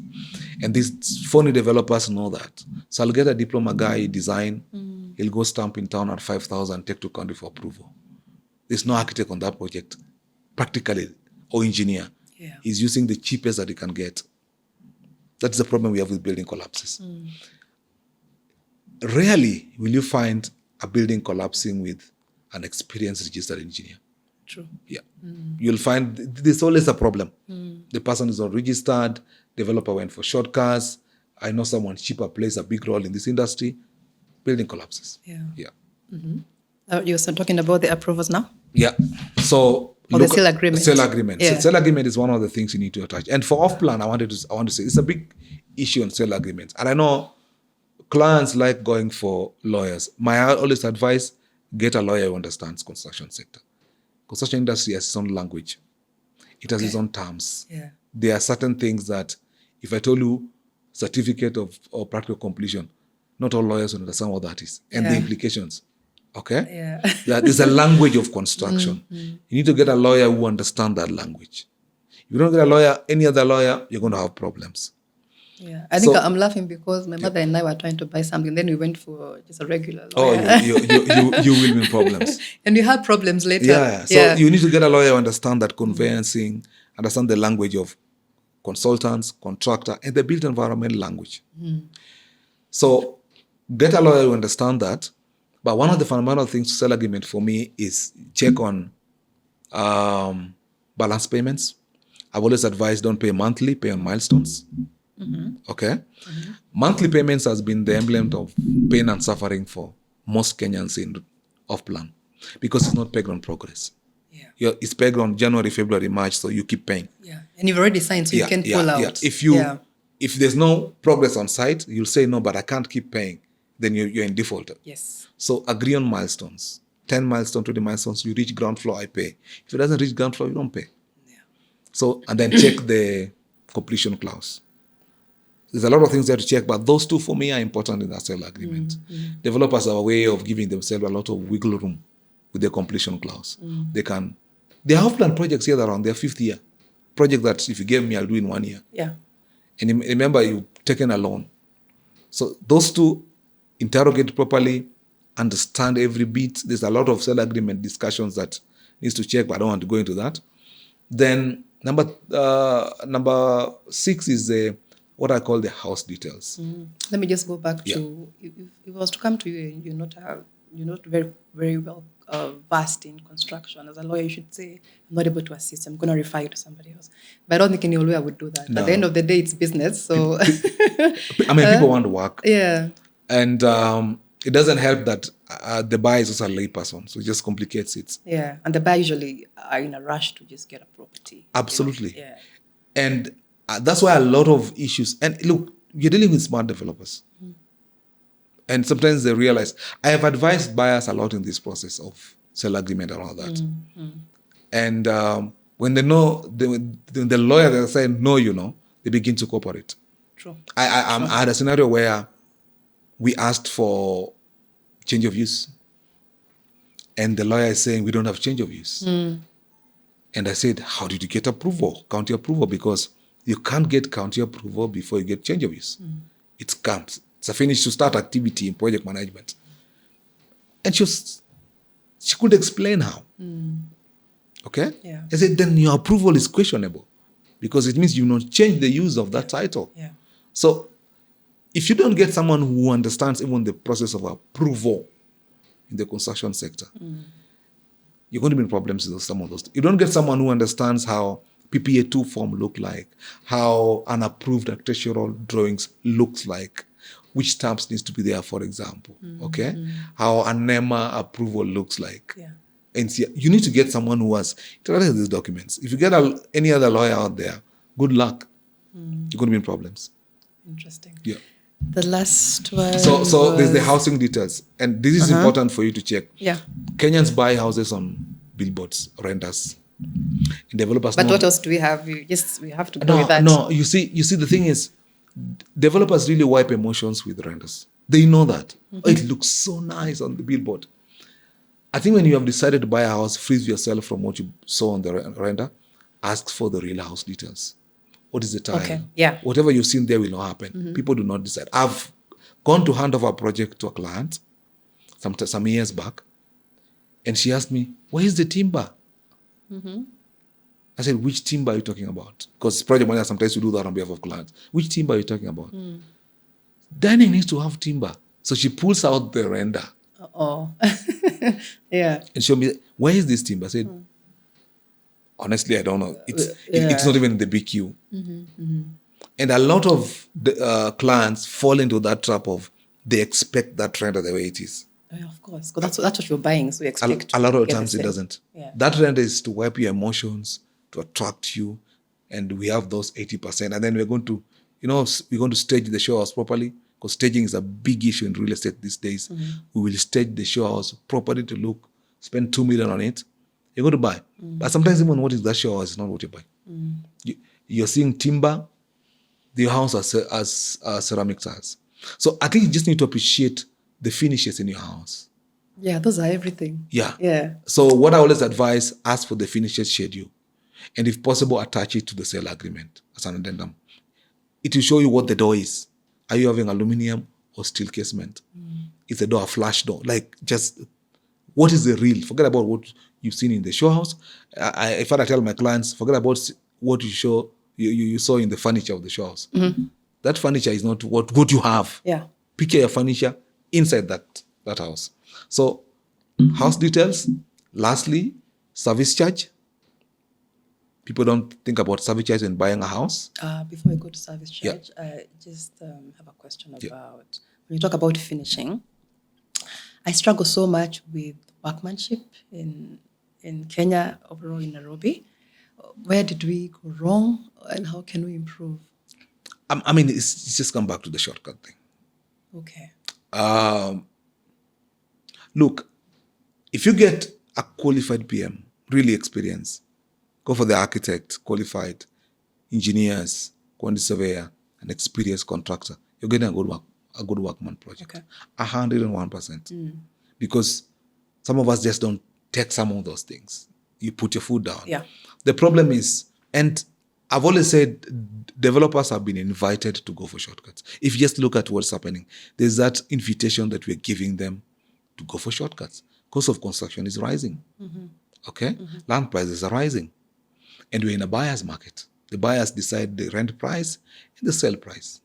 And these phony developers know that. So I'll get a diploma guy, design, he'll go stamp in town at 5,000, take to county for approval. There's no architect on that project, practically, or engineer. Yeah. He's using the cheapest that he can get. That's the problem we have with building collapses. Rarely will you find a building collapsing with an experienced registered engineer. True. Yeah. You'll find there's always a problem. The person is not registered, developer went for shortcuts. I know someone cheaper plays a big role in this industry. Building collapses. Yeah. Yeah. You're talking about the approvals now? Yeah. So or the sale agreement. Sale agreement. Yeah. Sale agreement is one of the things you need to attach. And for off-plan, I want to say it's a big issue on sale agreements. And I know clients like going for lawyers. My always advice, get a lawyer who understands construction sector. Construction industry has its own language. It has its own terms. Yeah. There are certain things that, if I told you certificate of or practical completion, not all lawyers will understand what that is and the implications. Okay? Yeah. There's a language of construction. You need to get a lawyer who understands that language. If you don't get a lawyer, any other lawyer, you're going to have problems. Yeah, I think I'm laughing because my mother and I were trying to buy something. Then we went for just a regular lawyer. Oh, you will be in problems. And you had problems later. Yeah. So you need to get a lawyer who understand that conveyancing, understand the language of consultants, contractor, and the built environment language. So get a lawyer who understand that. But one of the fundamental things to sell agreement for me is check on balance payments. I've always advised don't pay monthly, pay on milestones. Okay? Monthly payments has been the emblem of pain and suffering for most Kenyans in off-plan because it's not pegged on progress. Yeah. It's pegged on January, February, March, so you keep paying. Yeah. And you've already signed, so you can pull out. Yeah. If there's no progress on site, you'll say, no, but I can't keep paying. Then you're in default. Yes. So agree on milestones. 10 milestones, 20 milestones, you reach ground floor, I pay. If it doesn't reach ground floor, you don't pay. Yeah. So, and then check the completion clause. There's a lot of things there to check, but those two for me are important in that sale agreement. Developers have a way of giving themselves a lot of wiggle room with their completion clause. They have planned projects here that are on their 5th year. Project that if you gave me, I'll do in 1 year. Yeah. And remember, you've taken a loan. So those two, interrogate properly, understand every bit. There's a lot of sale agreement discussions that needs to check, but I don't want to go into that. Then number 6 is what I call the house details. Let me just go back to if it was to come to you and you're not very, very well versed in construction. As a lawyer, you should say, I'm not able to assist. I'm going to refer you to somebody else. But I don't think any lawyer would do that. No. At the end of the day, it's business. So, people want to work. Yeah. And it doesn't help that the buyer is also a lay person. So it just complicates it. Yeah. And the buyer usually are in a rush to just get a property. Absolutely. Yeah. And that's why a lot of issues. And look, you're dealing with smart developers. And sometimes they realize, I have advised buyers a lot in this process of sale agreement and all that. And when they know, the lawyer they say no, they begin to cooperate. True. I had a scenario where we asked for change of use, and the lawyer is saying we don't have change of use. And I said, how did you get approval, county approval? Because you can't get county approval before you get change of use. It comes. It's a finish to start activity in project management. And she could explain how. Okay? Yeah. I said, then your approval is questionable because it means you not change the use of that title. Yeah. So if you don't get someone who understands even the process of approval in the construction sector, you're going to be in problems with some of those. You don't get someone who understands how PPA2 form look like, how an approved architectural drawings looks like, which stamps needs to be there, for example, okay? How a NEMA approval looks like. Yeah. And see, you need to get someone who has interpreted these documents. If you get any other lawyer out there, good luck. You're going to be in problems. Interesting. Yeah. The last one. So there's the housing details, and this is important for you to check. Yeah. Kenyans buy houses on billboards, renters. And developers. But what else do we have? We have to go with that. No. You see, the thing is, developers really wipe emotions with renters. They know that. Oh, it looks so nice on the billboard. I think when you have decided to buy a house, freeze yourself from what you saw on the render. Ask for the real house details. What is the tile? Okay. Yeah. Whatever you've seen there will not happen. People do not decide. I've gone to hand over a project to a client some years back, and she asked me, "Where is the timber?" I said, "Which timber are you talking about?" Because project manager sometimes we do that on behalf of clients. Which timber are you talking about? Dining needs to have timber. So she pulls out the render. Oh. Yeah. And showed me, "Where is this timber?" I said, honestly, I don't know. It's not even in the BQ. And a lot of the, clients fall into that trap of they expect that render the way it is. Yeah, of course. Because that's what you're buying, so you expect A lot of to get times the it same. doesn't. Yeah. That render is to wipe your emotions, to attract you, and we have those 80%. And then we're going to stage the show house properly, because staging is a big issue in real estate these days. We will stage the show house properly to look, spend 2 million on it. You're going to buy. But sometimes even what is that show house is not what you buy. You're seeing timber, the house as ceramic tiles. So I think you just need to appreciate the finishes in your house. Yeah, those are everything. Yeah. Yeah. So what I always advise, ask for the finishes schedule. And if possible, attach it to the sale agreement as an addendum. It will show you what the door is. Are you having aluminum or steel casement? Is the door a flash door? Like, just what is the real? Forget about what you've seen in the show house. If I tell my clients, forget about what you saw in the furniture of the show house. That furniture is not what you have. Yeah. Picture your furniture inside that house. So, house details. Lastly, service charge. People don't think about service charge when buying a house. Before we go to service charge, I just have a question about when you talk about finishing. I struggle so much with workmanship in Kenya, overall in Nairobi. Where did we go wrong, and how can we improve? I mean, it's just come back to the shortcut thing. Okay. Look, if you get a qualified PM, really experienced, go for the architect, qualified, engineers, quantity surveyor, an experienced contractor, you're getting a good workman project. Okay. 101%. Because some of us just don't take some of those things. You put your foot down. Yeah. The problem is, and I've always said, developers have been invited to go for shortcuts. If you just look at what's happening, there's that invitation that we're giving them to go for shortcuts. Cost of construction is rising. Okay? Land prices are rising. And we're in a buyer's market. The buyers decide the rent price and the sale price.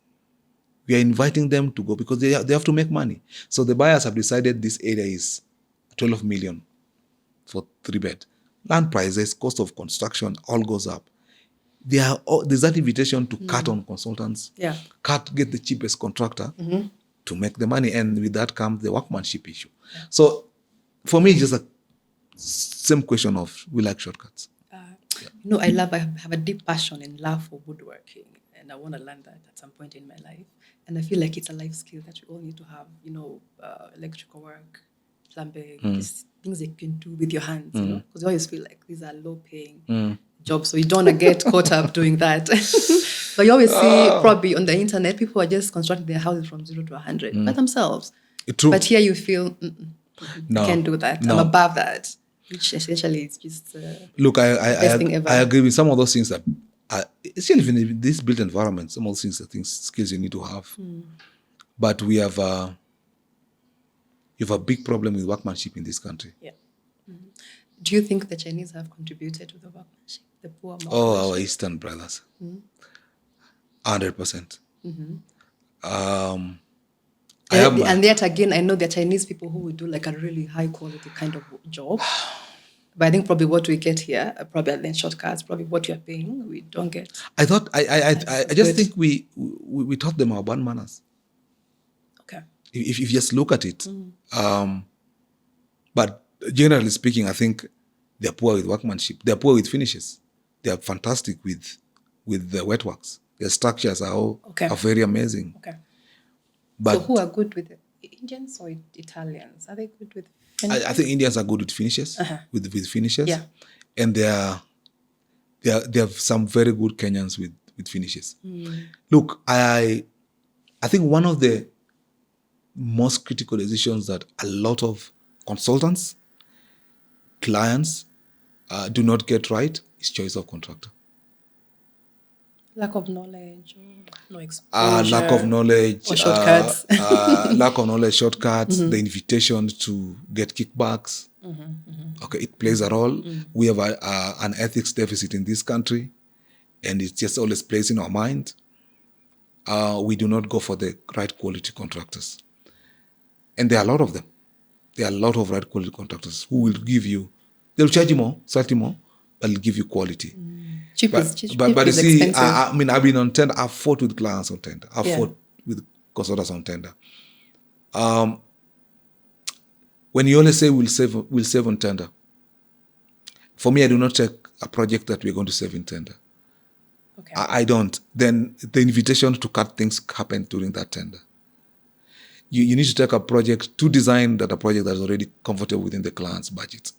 We are inviting them to go because they have to make money. So the buyers have decided this area is 12 million for 3-bed. Land prices, cost of construction, all goes up. There's that invitation to cut on consultants. Yeah. Get the cheapest contractor to make the money. And with that comes the workmanship issue. So for me, it's just a same question of we like shortcuts. I have a deep passion and love for woodworking, and I want to learn that at some point in my life. And I feel like it's a life skill that we all need to have, electrical work, plumbing, things you can do with your hands, you know, because you always feel like these are low-paying jobs, so you don't want to get caught up doing that. But you always see probably on the internet, people are just constructing their houses from 0 to 100 by themselves. True. But here you feel, No, I can't do that. no. I'm above that, which essentially is just Look, the best thing ever. I agree with some of those things that, still even in this built environment, some of those things are skills you need to have. But we have you have a big problem with workmanship in this country. Yeah. Do you think the Chinese have contributed to the workmanship, the poor market? Oh, our Eastern brothers. 100%. And yet again, I know there are Chinese people who will do like a really high quality kind of job. But I think probably what we get here, probably then shortcuts, probably what you're paying, we don't get. I thought I just think we taught them our bad manners. Okay. If you just look at it. But generally speaking, I think they're poor with workmanship. They're poor with finishes. They are fantastic with the wet works. Their structures are very amazing. Okay. But so who are good with Indians or Italians? Are they good with finishes? I think Indians are good with finishes. With finishes. Yeah. And they have some very good Kenyans with finishes. Look, I think one of the most critical decisions that a lot of consultants, clients do not get right is choice of contractor. Lack of knowledge or no exposure. Lack of knowledge. Or shortcuts. Lack of knowledge, shortcuts, the invitation to get kickbacks. Okay, it plays a role. We have an ethics deficit in this country, and it's just always placed in our mind. We do not go for the right quality contractors. And there are a lot of them. There are a lot of right quality contractors who will give you, they'll charge you more, slightly more, but they'll give you quality. Cheap But you is see, expensive. I've been on tender. I've fought with clients on tender. I've fought with consultants on tender. When you only say we'll save on tender, for me, I do not take a project that we're going to save in tender. Okay. I don't. Then the invitation to cut things happen during that tender. You need to take a project to design that a project that is already comfortable within the client's budget.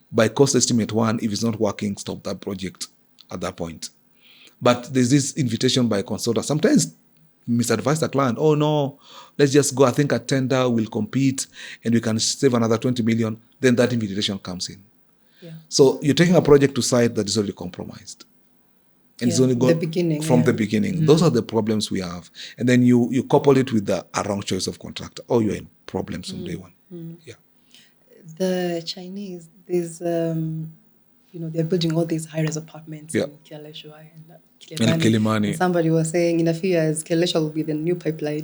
By cost estimate 1, if it's not working, stop that project at that point. But there's this invitation by a consultant. Sometimes misadvise the client. Oh no, let's just go. I think a tender will compete and we can save another 20 million. Then that invitation comes in. Yeah. So you're taking a project to site that is already compromised. And it's only gone from the beginning. Those are the problems we have. And then you couple it with a wrong choice of contractor, or you're in problems from day one. Yeah. The Chinese, there's, they're building all these high-rise apartments in Kileshwa and Kilimani. And somebody was saying in a few years, Kileshwa will be the new pipeline.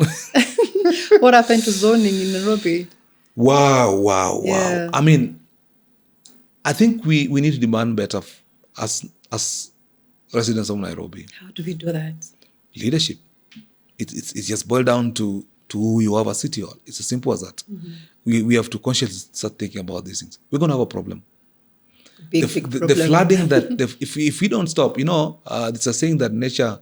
What happened to zoning in Nairobi? Wow. I mean, I think we need to demand better as residents of Nairobi. How do we do that? Leadership. It's just boiled down to who you have a city hall. It's as simple as that. We have to consciously start thinking about these things. We're going to have a problem. Big problem. The flooding if we don't stop, it's a saying that nature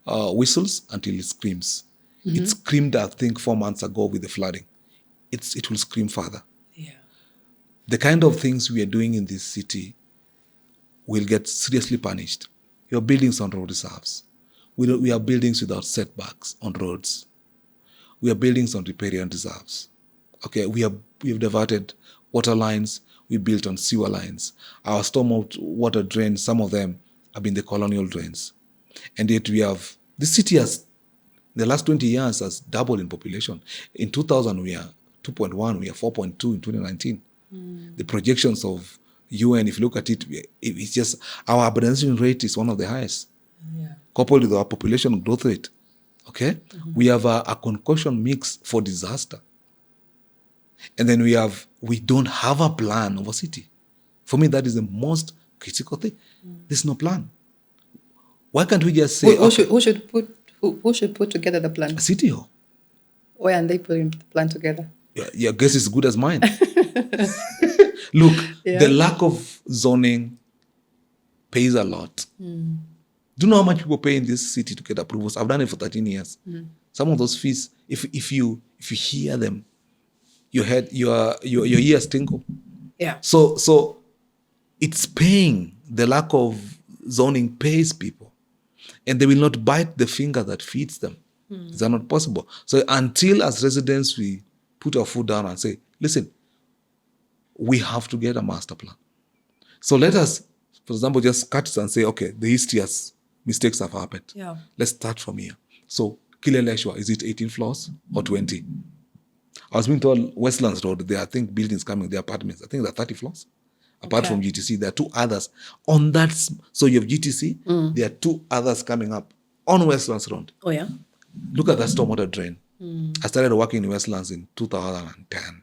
whistles until it screams. It screamed, I think, 4 months ago with the flooding. It will scream further. Yeah. The kind of things we are doing in this city will get seriously punished. Your buildings on road reserves. We are buildings without setbacks on roads. We are buildings on riparian reserves. Okay, we have diverted water lines. We built on sewer lines. Our stormwater drains, some of them have been the colonial drains. And yet the city has, the last 20 years has doubled in population. In 2000, we are 2.1, we are 4.2 in 2019. The projections of UN, if you look at it, it's just our urbanization rate is one of the highest. Coupled with our population growth rate. Okay? We have a concoction mix for disaster. And then we don't have a plan of a city. For me, that is the most critical thing. There's no plan. Why can't we just say... Who should put together the plan? A city hall. Why aren't they putting the plan together? Your guess is as good as mine. Look, the lack of zoning pays a lot. Do you know how much people pay in this city to get approvals? I've done it for 13 years. Some of those fees, if you hear them, your ears tingle. Yeah. So it's paying. The lack of zoning pays people, and they will not bite the finger that feeds them. Is that not possible? So until as residents we put our foot down and say, listen, we have to get a master plan. So let us, for example, just cut it and say, okay, the history has mistakes have happened. Yeah. Let's start from here. So Kileleshwa, is it 18 floors or 20? I was being told Westlands Road, there are, I think, buildings coming, the apartments, I think there are 30 floors. Apart from GTC, there are two others on that. So you have GTC, there are two others coming up on Westlands Road. Oh, yeah? Look at that stormwater drain. I started working in Westlands in 2010.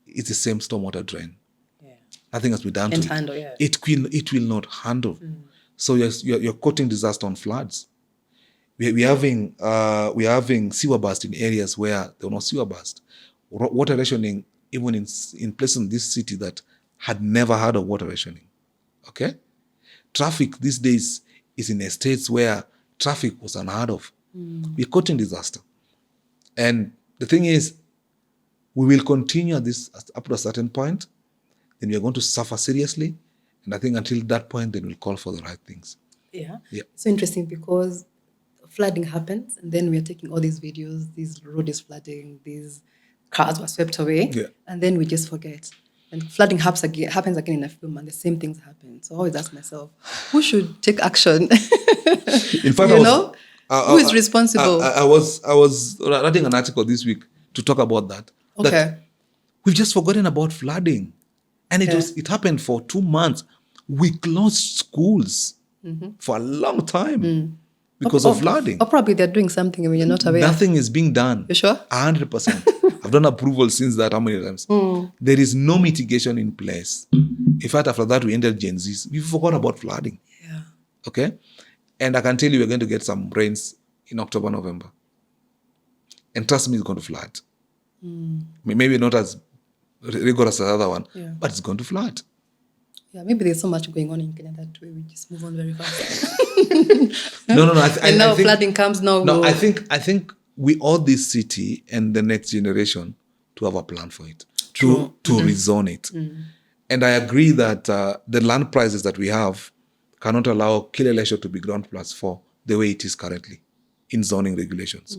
It's the same stormwater drain. Yeah. Nothing has been done to it. Handle, yeah. It will not handle. So you're quoting disaster on floods. We're having sewer burst in areas where there were no sewer burst. Water rationing, even in places in this city that had never heard of water rationing. Okay? Traffic these days is in estates where traffic was unheard of. We're quoting disaster. And the thing is, we will continue this up to a certain point, then we are going to suffer seriously. And I think until that point, then we'll call for the right things. Yeah. Yeah. So interesting because flooding happens and then we are taking all these videos, this road is flooding, these cars were swept away, and then we just forget. And flooding happens again in a film and the same things happen. So I always ask myself, who should take action? In fact, who is responsible? I was writing an article this week to talk about that. Okay. That we've just forgotten about flooding. And it happened for 2 months. We closed schools for a long time because of flooding. Or probably they're doing something when you're not aware. Nothing is being done. You sure? 100%. I've done approval since that how many times? There is no mitigation in place. In fact, after that, we ended Gen Zs. We forgot about flooding. Yeah. Okay? And I can tell you we're going to get some rains in October, November. And trust me, it's going to flood. Maybe not as rigorous as the other one, but it's going to flood. Yeah, maybe there's so much going on in Kenya that way we just move on very fast. No. I think flooding comes now. No, I think we owe this city and the next generation to have a plan for it, to rezone it. And I agree that the land prices that we have cannot allow Kileleshwa to be ground plus 4 the way it is currently in zoning regulations.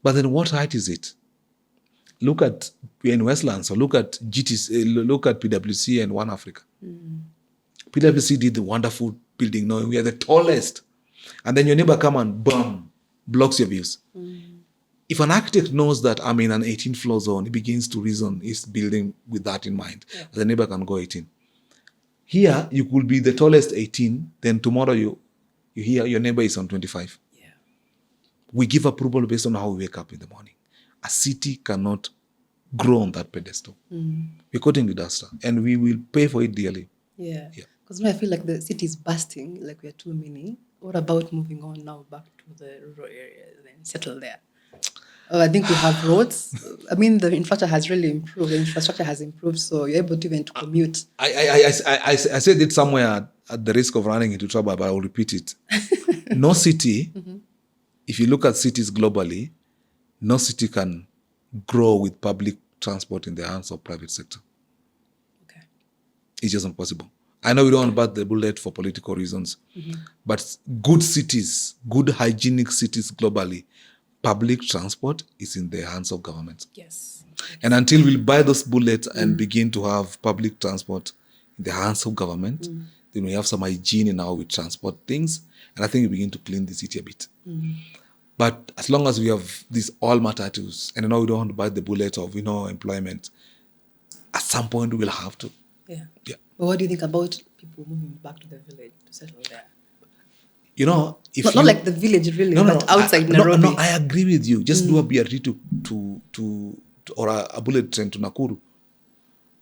But then what right is it? Look at in Westlands, or look at GTC, look at PwC and One Africa. PwC did the wonderful building, knowing we are the tallest. And then your neighbor come and boom, blocks your views. If an architect knows that I'm in an 18-floor zone, he begins to reason his building with that in mind. The neighbor can go 18. Here, you could be the tallest 18, then tomorrow you hear your neighbor is on 25. Yeah. We give approval based on how we wake up in the morning. A city cannot grow on that pedestal. We're quoting disaster, and we will pay for it dearly. Yeah. Because now I feel like the city is bursting, like we're too many. What about moving on now back to the rural areas and settle there? I think we have roads. I mean, the infrastructure has really improved. The infrastructure has improved, so you're able to even to commute. I said it somewhere at the risk of running into trouble, but I will repeat it. No city, if you look at cities globally, no city can grow with public transport in the hands of private sector. Okay. It's just impossible. I know we don't want to bat the bullet for political reasons, but good cities, good hygienic cities globally, public transport is in the hands of government. Yes. And until we buy those bullets and begin to have public transport in the hands of government, then we have some hygiene in how we transport things. And I think we begin to clean the city a bit. But as long as we have these all matatus, and I know we don't want to bite the bullet of, employment, at some point we will have to. Yeah. But what do you think about people moving back to the village to settle there? If not like the village really, but outside Nairobi. No, I agree with you. Just do a BRT to or a bullet train to Nakuru.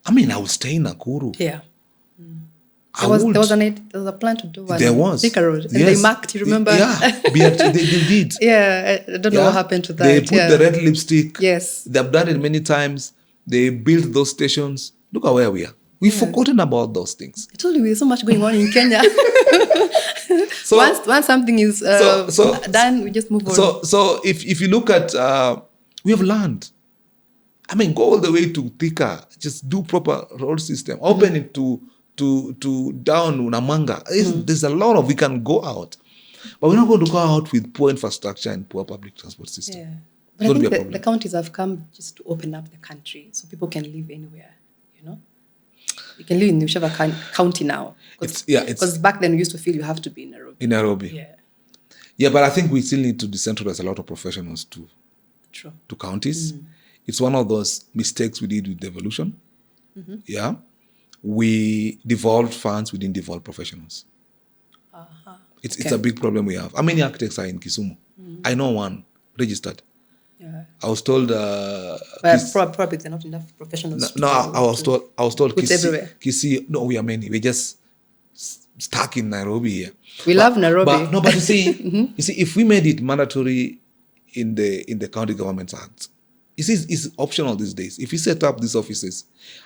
I mean, I would stay in Nakuru. Yeah. There was a plan to do one. There was. Thika Road. And they marked, you remember? Yeah, BRT, they did. Yeah, I don't know what happened to that. They put the red lipstick. Yes. They've done it many times. They built those stations. Look at where we are. We've forgotten about those things. I told you there's so much going on in Kenya. So once something is done, we just move on. So if you look at, we have land. I mean, go all the way to Thika. Just do proper road system. Open it to down Namanga. There's a lot of, we can go out. But we're not going to go out with poor infrastructure and poor public transport system. Yeah. It's But I going to be a think problem. the counties have come just to open up the country so people can live anywhere, you know? You can live in whichever county now. Because back then we used to feel you have to be in Nairobi. In Nairobi. Yeah, Yeah, but I think we still need to decentralize a lot of professionals true. to counties. It's one of those mistakes we did with devolution. Yeah. We devolved funds, we didn't devolve professionals. It's a big problem we have. How many architects are in Kisumu? I know one registered. Yeah. I was told. But probably there are not enough professionals. No, I was told It's everywhere. Kisii. No, we are many. We're just stuck in Nairobi here. We love Nairobi. But you see, if we made it mandatory in the county government act, you see, it's optional these days. If we set up these offices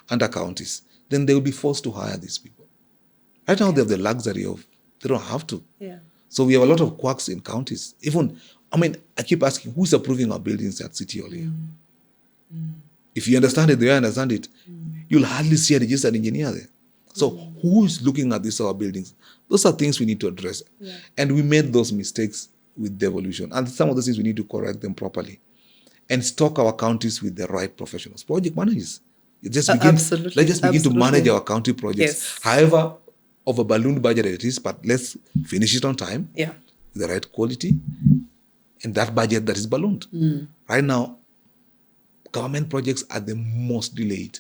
under counties, then they will be forced to hire these people. Right now, they have the luxury of, they don't have to. Yeah. So we have a lot of quacks in counties. Even, I mean, I keep asking, who's approving our buildings at City Hall here? If you understand it, the way I understand it, you'll hardly see a registered engineer there. So who is looking at these our buildings? Those are things we need to address. Yeah. And we made those mistakes with devolution. And some of those things we need to correct them properly. And stock our counties with the right professionals. Project managers. Let's just begin to manage our county projects. Yes. However, of a balloon budget it is, but let's finish it on time. Yeah. With the right quality. And that budget that is ballooned. Right now, government projects are the most delayed.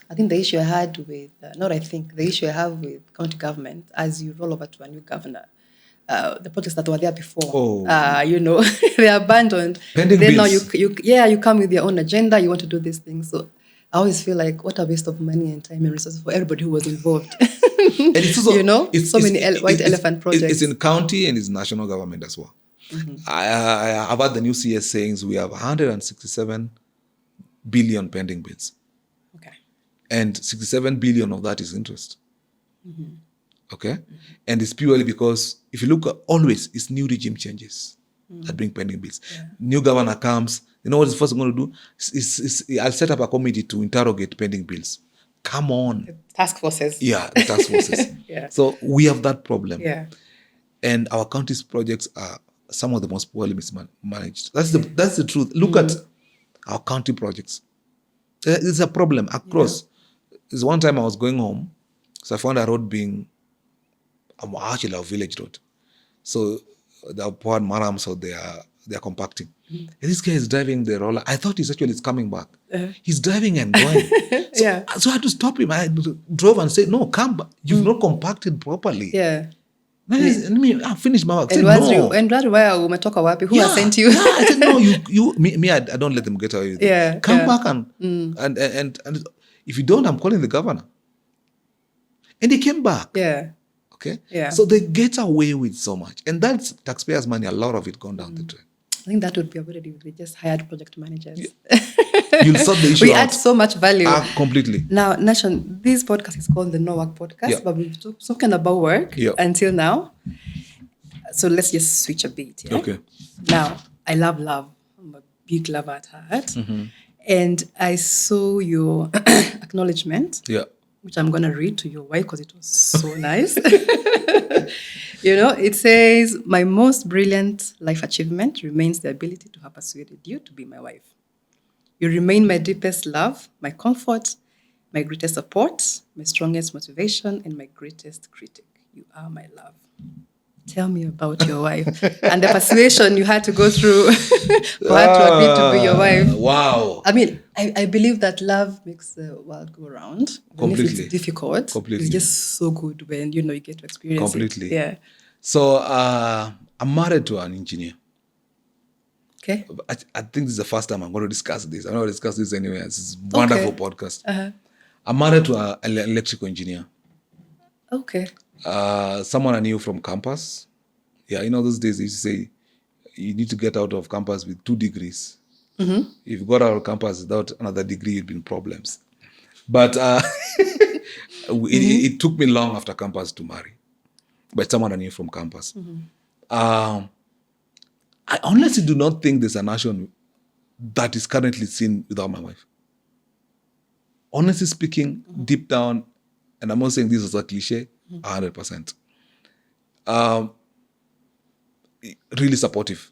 I think the issue I had with, the issue I have with county government, as you roll over to a new governor, the projects that were there before, they are abandoned. Pending then bills. Now you come with your own agenda, you want to do these things. So I always feel like, what a waste of money and time and resources for everybody who was involved. And it's also, so many white elephant projects. It's in county and it's national government as well. I've heard the new CS saying we have 167 billion pending bills. Okay. And 67 billion of that is interest. Okay? And it's purely because if you look at always, it's new regime changes that bring pending bills. Yeah. New governor comes, you know what the first I'm going to do? I'll set up a committee to interrogate pending bills. Come on. The task forces. Yeah, the task forces. Yeah. So we have that problem. Yeah. And our county's projects are some of the most poorly mismanaged. That's the truth. Look at our county projects. There's a problem across. There's one time I was going home, so I found a road being actually a village road. So the poor Maram, so they are compacting. And this guy is driving the roller. I thought he's coming back. He's driving and going. So I had to stop him. I drove and said, "No, come back. You've not compacted properly." Yeah. Let me finish my work. And that's why umetoka wapi? Who has sent you? I said, no, I don't let them get away with it. Come back and if you don't, I'm calling the governor. And he came back. Yeah. Okay? Yeah. So they get away with so much. And that's taxpayers' money, a lot of it gone down the drain. I think that would be avoided if we just hired project managers. Yeah. You'll sort the issue We add so much value. Completely. Now, Nation, this podcast is called the No Work Podcast, but we've spoken about work until now. So let's just switch a bit. Yeah? Okay. Now, I love love. I'm a big lover at heart. And I saw your acknowledgement, which I'm going to read to your wife because it was so nice. It says, "My most brilliant life achievement remains the ability to have persuaded you to be my wife. You remain my deepest love, my comfort, my greatest support, my strongest motivation, and my greatest critic. You are my love." Tell me about your wife and the persuasion you had to go through for her to agree to be your wife. Wow. I mean, I believe that love makes the world go round. Completely. If it's difficult. Completely. It's just so good when, you get to experience Completely. it. Yeah. So I'm married to an engineer. Okay. I think this is the first time I'm going to discuss this. I'm going to discuss this anyway. This is a wonderful podcast. I'm married to an electrical engineer. Okay. Someone I knew from campus. Yeah, those days they used to say you need to get out of campus with 2 degrees. If you got out of campus without another degree, it'd been problems. But it took me long after campus to marry. But someone I knew from campus. I honestly do not think there's a NASHON that is currently seen without my wife. Honestly speaking, deep down, and I'm not saying this is a cliche, 100%. Really supportive.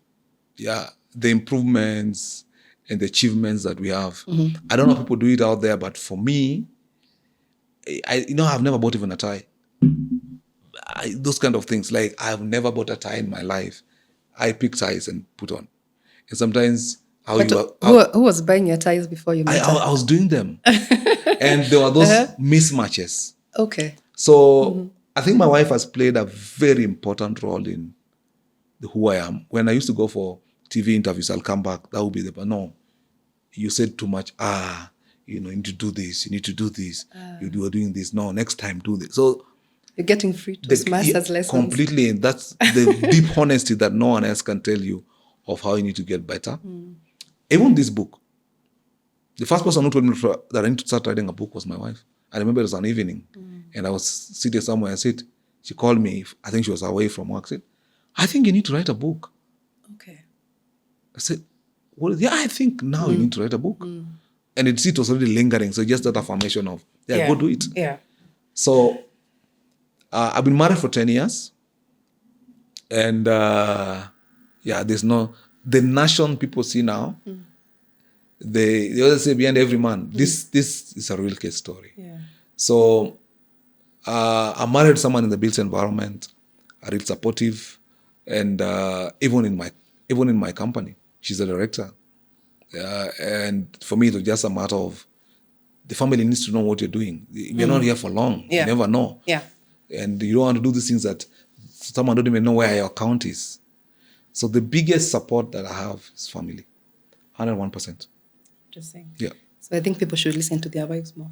Yeah, the improvements and the achievements that we have. I don't know how people do it out there, but for me, I've never bought even a tie. Those kind of things. Like, I've never bought a tie in my life. I pick ties and put on. And sometimes Who was buying your ties before you met her? I was doing them. And there were those mismatches. Okay. So I think my wife has played a very important role in who I am. When I used to go for TV interviews, I'll come back. That would be but no, you said too much. You need to do this. You need to do this. You are doing this. No, next time do this. So you're getting free to master's lessons. Completely. And that's the deep honesty that no one else can tell you of how you need to get better. Even this book, the first person who told me that I need to start writing a book was my wife. I remember it was an evening, and I was sitting somewhere. She called me. I think she was away from work. Said, I think you need to write a book. Okay. I said, well, yeah, I think now you need to write a book. And it was already lingering. So just that affirmation of, go do it. Yeah. So I've been married for 10 years. And there's no, the NASHON people see now, they always say behind every man, this is a real case story. Yeah. So I married someone in the built environment, real supportive, and even in my company, she's a director. And for me, it was just a matter of the family needs to know what you're doing. You're not here for long. Yeah. You never know. Yeah. And you don't want to do these things that someone don't even know where your account is. So the biggest support that I have is family, 101%. Interesting. Yeah. So I think people should listen to their wives more.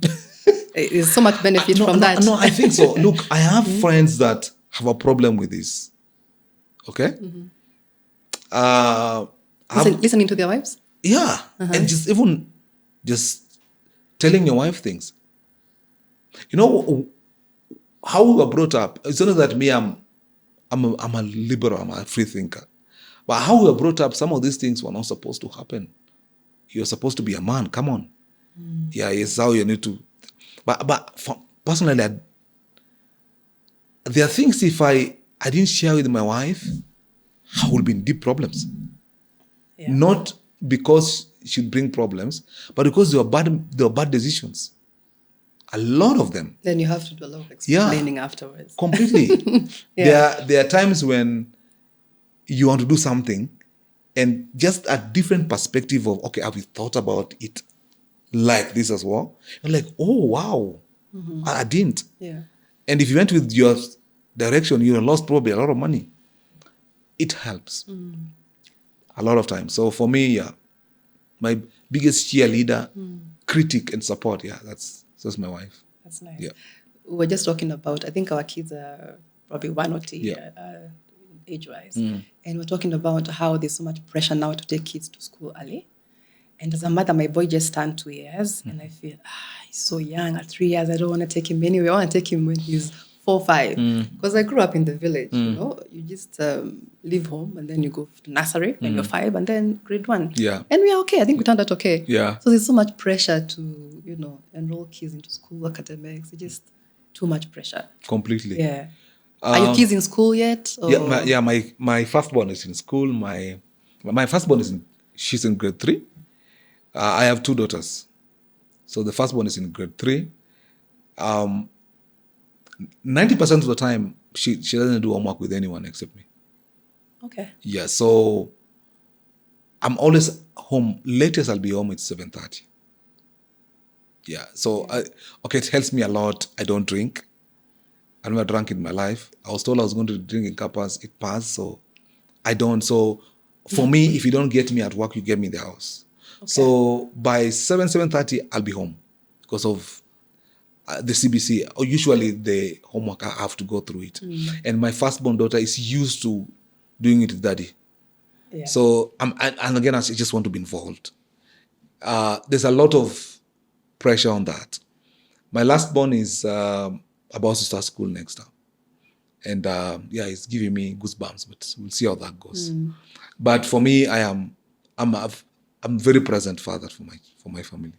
There's so much benefit from that. No, I think so. Look, I have friends that have a problem with this. Okay? Listening to their wives? Yeah. And just telling your wife things. You know, how we were brought up, it's not that me, I'm a liberal, I'm a free thinker. But how we were brought up, some of these things were not supposed to happen. You're supposed to be a man, come on. Yeah, it's how you need to. But personally, there are things if I didn't share with my wife, I would be in deep problems. Yeah. Not because she'd bring problems, but because there were bad decisions. A lot of them. Then you have to do a lot of explaining afterwards. Completely. There are times when you want to do something and just a different perspective of, okay, have you thought about it like this as well? You're like, oh, wow. I didn't. Yeah. And if you went with your direction, you lost probably a lot of money. It helps. A lot of times. So for me, my biggest cheerleader, critic and support, that's my wife. That's nice. Yeah. We were just talking about, I think our kids are probably 1 or 2 age-wise. And we're talking about how there's so much pressure now to take kids to school early. And as a mother, my boy just turned 2 years. And I feel, he's so young. At 3 years, I don't want to take him anywhere. I want to take him when he's 4 or 5. Because I grew up in the village, you just leave home and then you go to nursery when you're 5 and then grade 1. Yeah. And we are okay. I think we turned out okay. Yeah. So there's so much pressure to, enroll kids into school, academics. It's just too much pressure. Completely. Yeah. Are your kids in school yet? Or? My firstborn is in school. My firstborn she's in grade 3. I have 2 daughters. So the firstborn is in grade 3. 90% of the time, she doesn't do homework with anyone except me. Okay. Yeah, so I'm always home. Latest I'll be home at 7:30. Yeah, so it helps me a lot. I don't drink. I never drank in my life. I was told I was going to drink in Kapas. It passed, so I don't. So for me, if you don't get me at work, you get me in the house. Okay. So by 7:30, I'll be home because of the CBC. Or usually the homework, I have to go through it. And my firstborn daughter is used to doing it with daddy. Yeah. So, and again, I just want to be involved. There's a lot of pressure on that. My last born is about to start school next time. And it's giving me goosebumps, but we'll see how that goes. But for me, I'm very present father for my family.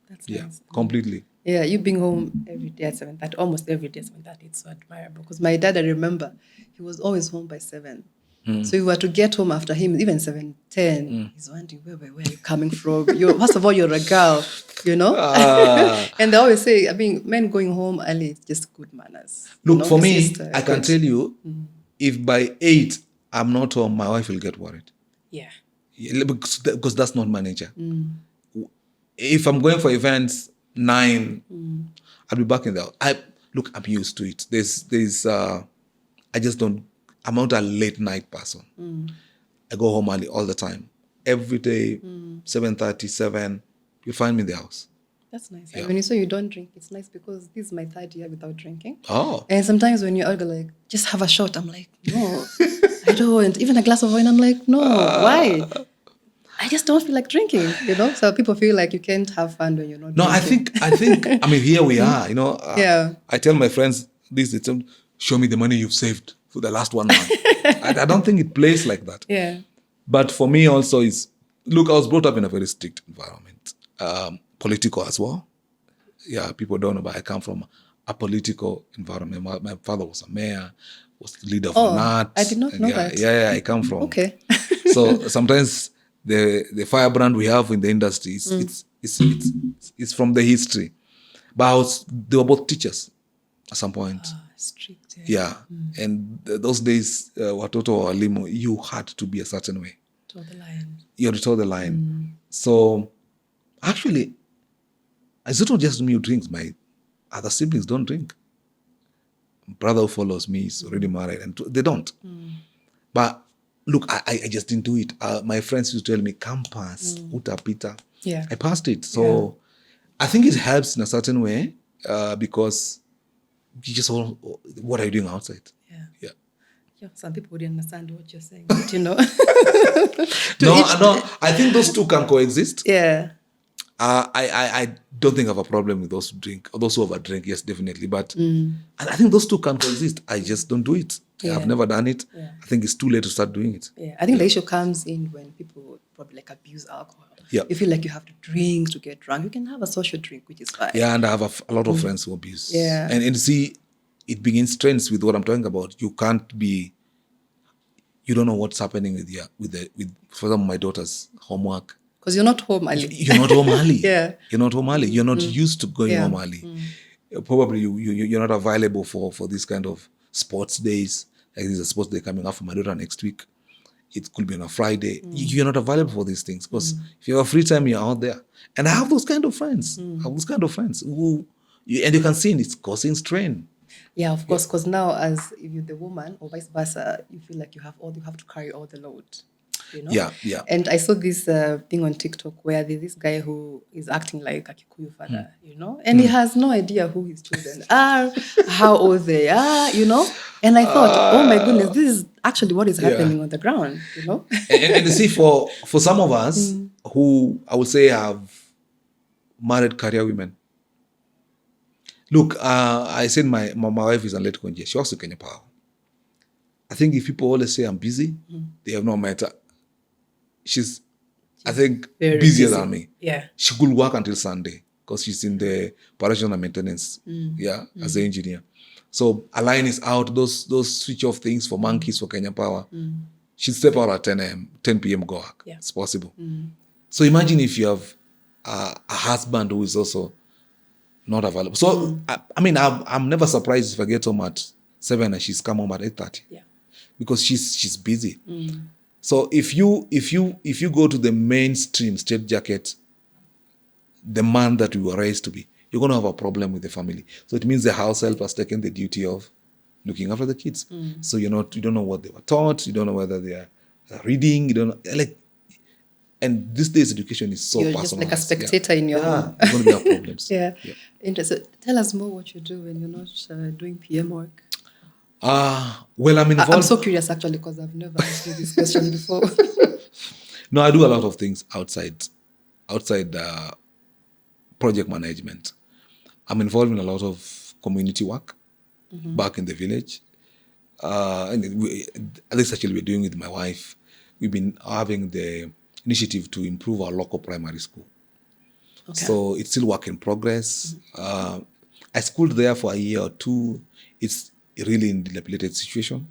That's Yeah, nice. completely. Yeah, you being home every day at 7:30, almost every day at 7:30, it's so admirable. Because my dad, I remember, he was always home by 7. So if we were to get home after him, even 7:10, he's wondering, where are you coming from? First of all, you're a girl, you know? And they always say, I mean, men going home early is just good manners. Look, for It's me, just, I can good. tell you, if by 8 I'm not home, my wife will get worried. Yeah. Yeah, because that's not my nature. If I'm going for events 9, I'll be back in the house. I'm used to it. I just don't. I'm not a late night person. I go home early all the time. Every day, 7:30, 7, you'll find me in the house. That's nice. Yeah. And when you say you don't drink, it's nice because this is my 3rd year without drinking. Oh. And sometimes when you're out, like, just have a shot. I'm like, no, I don't. Even a glass of wine, I'm like, no, why? I just don't feel like drinking, you know? So people feel like you can't have fun when you're not No, drinking. I think, I mean, here we are, you know. Yeah. I tell my friends this, show me the money you've saved for the last 1 month. I don't think it plays like that. Yeah. But for me also look, I was brought up in a very strict environment, political as well. Yeah, people don't know, but I come from a political environment. My father was a mayor, was the leader of NAT. I did not know that. Yeah, I come from. Okay. So sometimes the firebrand we have in the industry it's from the history. But they were both teachers at some point. Strict. Yeah. And those days, watoto wa walimu, you had to be a certain way. Toe the line. You had to toe the line. So actually, it's not just me who drinks. My other siblings don't drink. Brother who follows me is already married, and they don't. But look, I just didn't do it. My friends used to tell me, campus, utapita. Yeah. I passed it. So I think it helps in a certain way because you just, what are you doing outside? Yeah. Some people wouldn't understand what you're saying, but you know. No, I think those two can coexist. Yeah. I don't think I have a problem with those who drink, or those who overdrink, yes, definitely. But and I think those two can coexist. I just don't do it. Yeah. I've never done it. Yeah. I think it's too late to start doing it. Yeah. I think the issue comes in when people probably like abuse alcohol. Yeah. You feel like you have to drink to get drunk. You can have a social drink, which is fine. Yeah, and I have a lot of friends who abuse. Yeah. And see, it begins trends with what I'm talking about. You don't know what's happening with for example, my daughter's homework. Because you're not home early. You're not home early. Yeah. You're not home early. You're not used to going Yeah. home early. Probably you're not available for this kind of sports days. Like there's a sports day coming up for my daughter next week. It could be on a Friday. You're not available for these things because if you have free time, you're out there. And I have those kind of friends. I have those kind of friends who, and you can see it's causing strain. Yeah, of course, because now as if you're the woman or vice versa, you feel like you have to carry all the load. You know? Yeah. And I saw this thing on TikTok where there's this guy who is acting like a Kikuyu father, you know, and he has no idea who his children are, how old they are, you know. And I thought, oh my goodness, this is actually what is happening on the ground, you know. and you see, for some of us who I would say have married career women. Look, I said my wife is a late Konje. She works in Kenya Power. I think if people always say I'm busy, they have no matter. She's I think, busier than me. Yeah. She could work until Sunday because she's in the operation and maintenance, as an engineer. So a line is out, those switch off things for monkeys for Kenya Power. She'd step out at 10 p.m. go work. Yeah. It's possible. So imagine if you have a husband who is also not available. So, I mean, I'm never surprised if I get home at 7 and she's come home at 8:30. Yeah. Because she's busy. So if you go to the mainstream straight jacket, the man that we were raised to be, you're going to have a problem with the family. So it means the house help has taken the duty of looking after the kids. So you don't know what they were taught. You don't know whether they are reading. You don't know, like. And this day's education is so You're personalized. just like a spectator in your home. You're going to have problems. Yeah. Interesting. Tell us more what you do when you're not doing PM work. Well, I'm involved. I'm so curious actually because I've never asked you this question before. No, I do a lot of things outside project management. I'm involved in a lot of community work back in the village. And this actually we're doing with my wife. We've been having the initiative to improve our local primary school. Okay. So it's still work in progress. I schooled there for a year or two. It's really in dilapidated situation.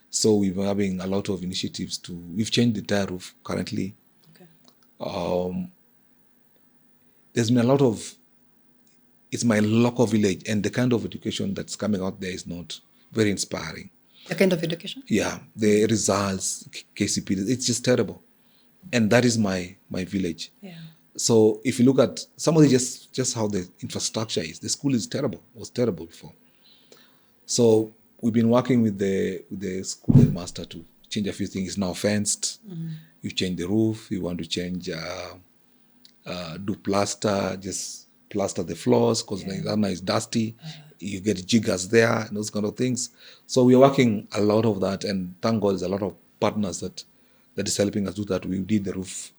So we've been having a lot of initiatives we've changed the entire roof currently. Okay. There's been a lot of, it's my local village, and the kind of education that's coming out there is not very inspiring. The kind of education? Yeah, the results, KCP, it's just terrible. And that is my village. Yeah. So if you look at somebody just how the infrastructure is, the school is terrible, was terrible before. So we've been working with the school headmaster to change a few things. It's now fenced. You change the roof. You want to change, do plaster, just plaster the floors because that now is dusty. You get jiggers there and those kind of things. So we are working a lot of that, and thank God there's a lot of partners that is helping us do that. We did the roof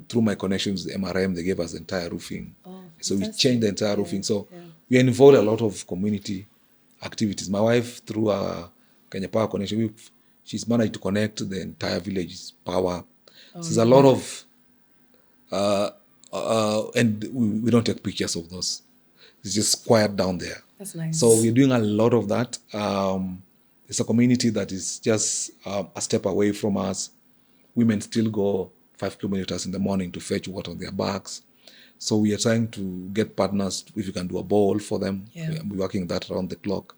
through my connections with MRM. They gave us the entire roofing. So we changed the entire roofing. So we are involved in a lot of community activities. My wife, through a Kenya Power connection, she's managed to connect the entire village's power. So there's a lot of, and we don't take pictures of those. It's just quiet down there. That's nice. So we're doing a lot of that. It's a community that is just a step away from us. Women still go 5 kilometers in the morning to fetch water on their backs. So we are trying to get partners, if you can do a bowl for them. Yeah. We're working that around the clock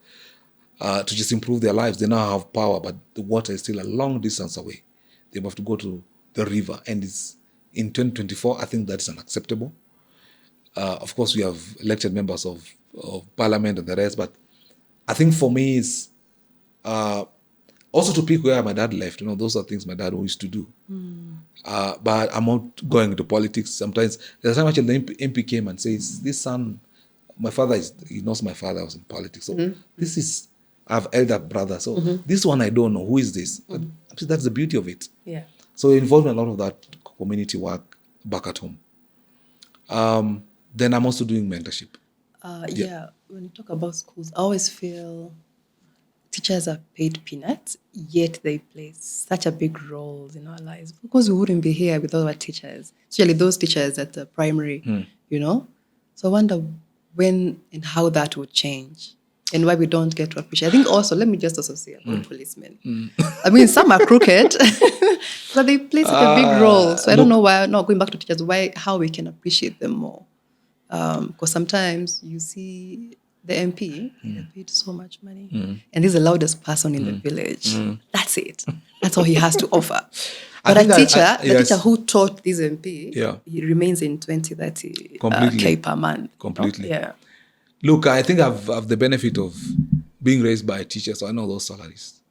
to just improve their lives. They now have power, but the water is still a long distance away. They have to go to the river. And it's in 2024, I think that's unacceptable. Of course, we have elected members of parliament and the rest, but I think for me it's also to pick where my dad left. Those are things my dad used to do. But I'm not going into politics. Sometimes there's a time actually the MP came and says, this son, my father he knows my father was in politics. So this is, I have elder brother. So this one I don't know. Who is this? But that's the beauty of it. Yeah. So involved in a lot of that community work back at home. Then I'm also doing mentorship. When you talk about schools, I always feel teachers are paid peanuts, yet they play such a big role in our lives because we wouldn't be here without our teachers, especially those teachers at the primary, So I wonder when and how that would change and why we don't get to appreciate. I think also, let me just also say about policemen. I mean, some are crooked, but they play such a big role. So I don't know why, not going back to teachers, how we can appreciate them more. Because sometimes you see the MP, they're paid so much money. And he's the loudest person in the village. That's it. That's all he has to offer. But the teacher who taught this MP, he remains in 20, 30 K per month. Completely. Yeah. Look, I think I've the benefit of being raised by a teacher, so I know those salaries.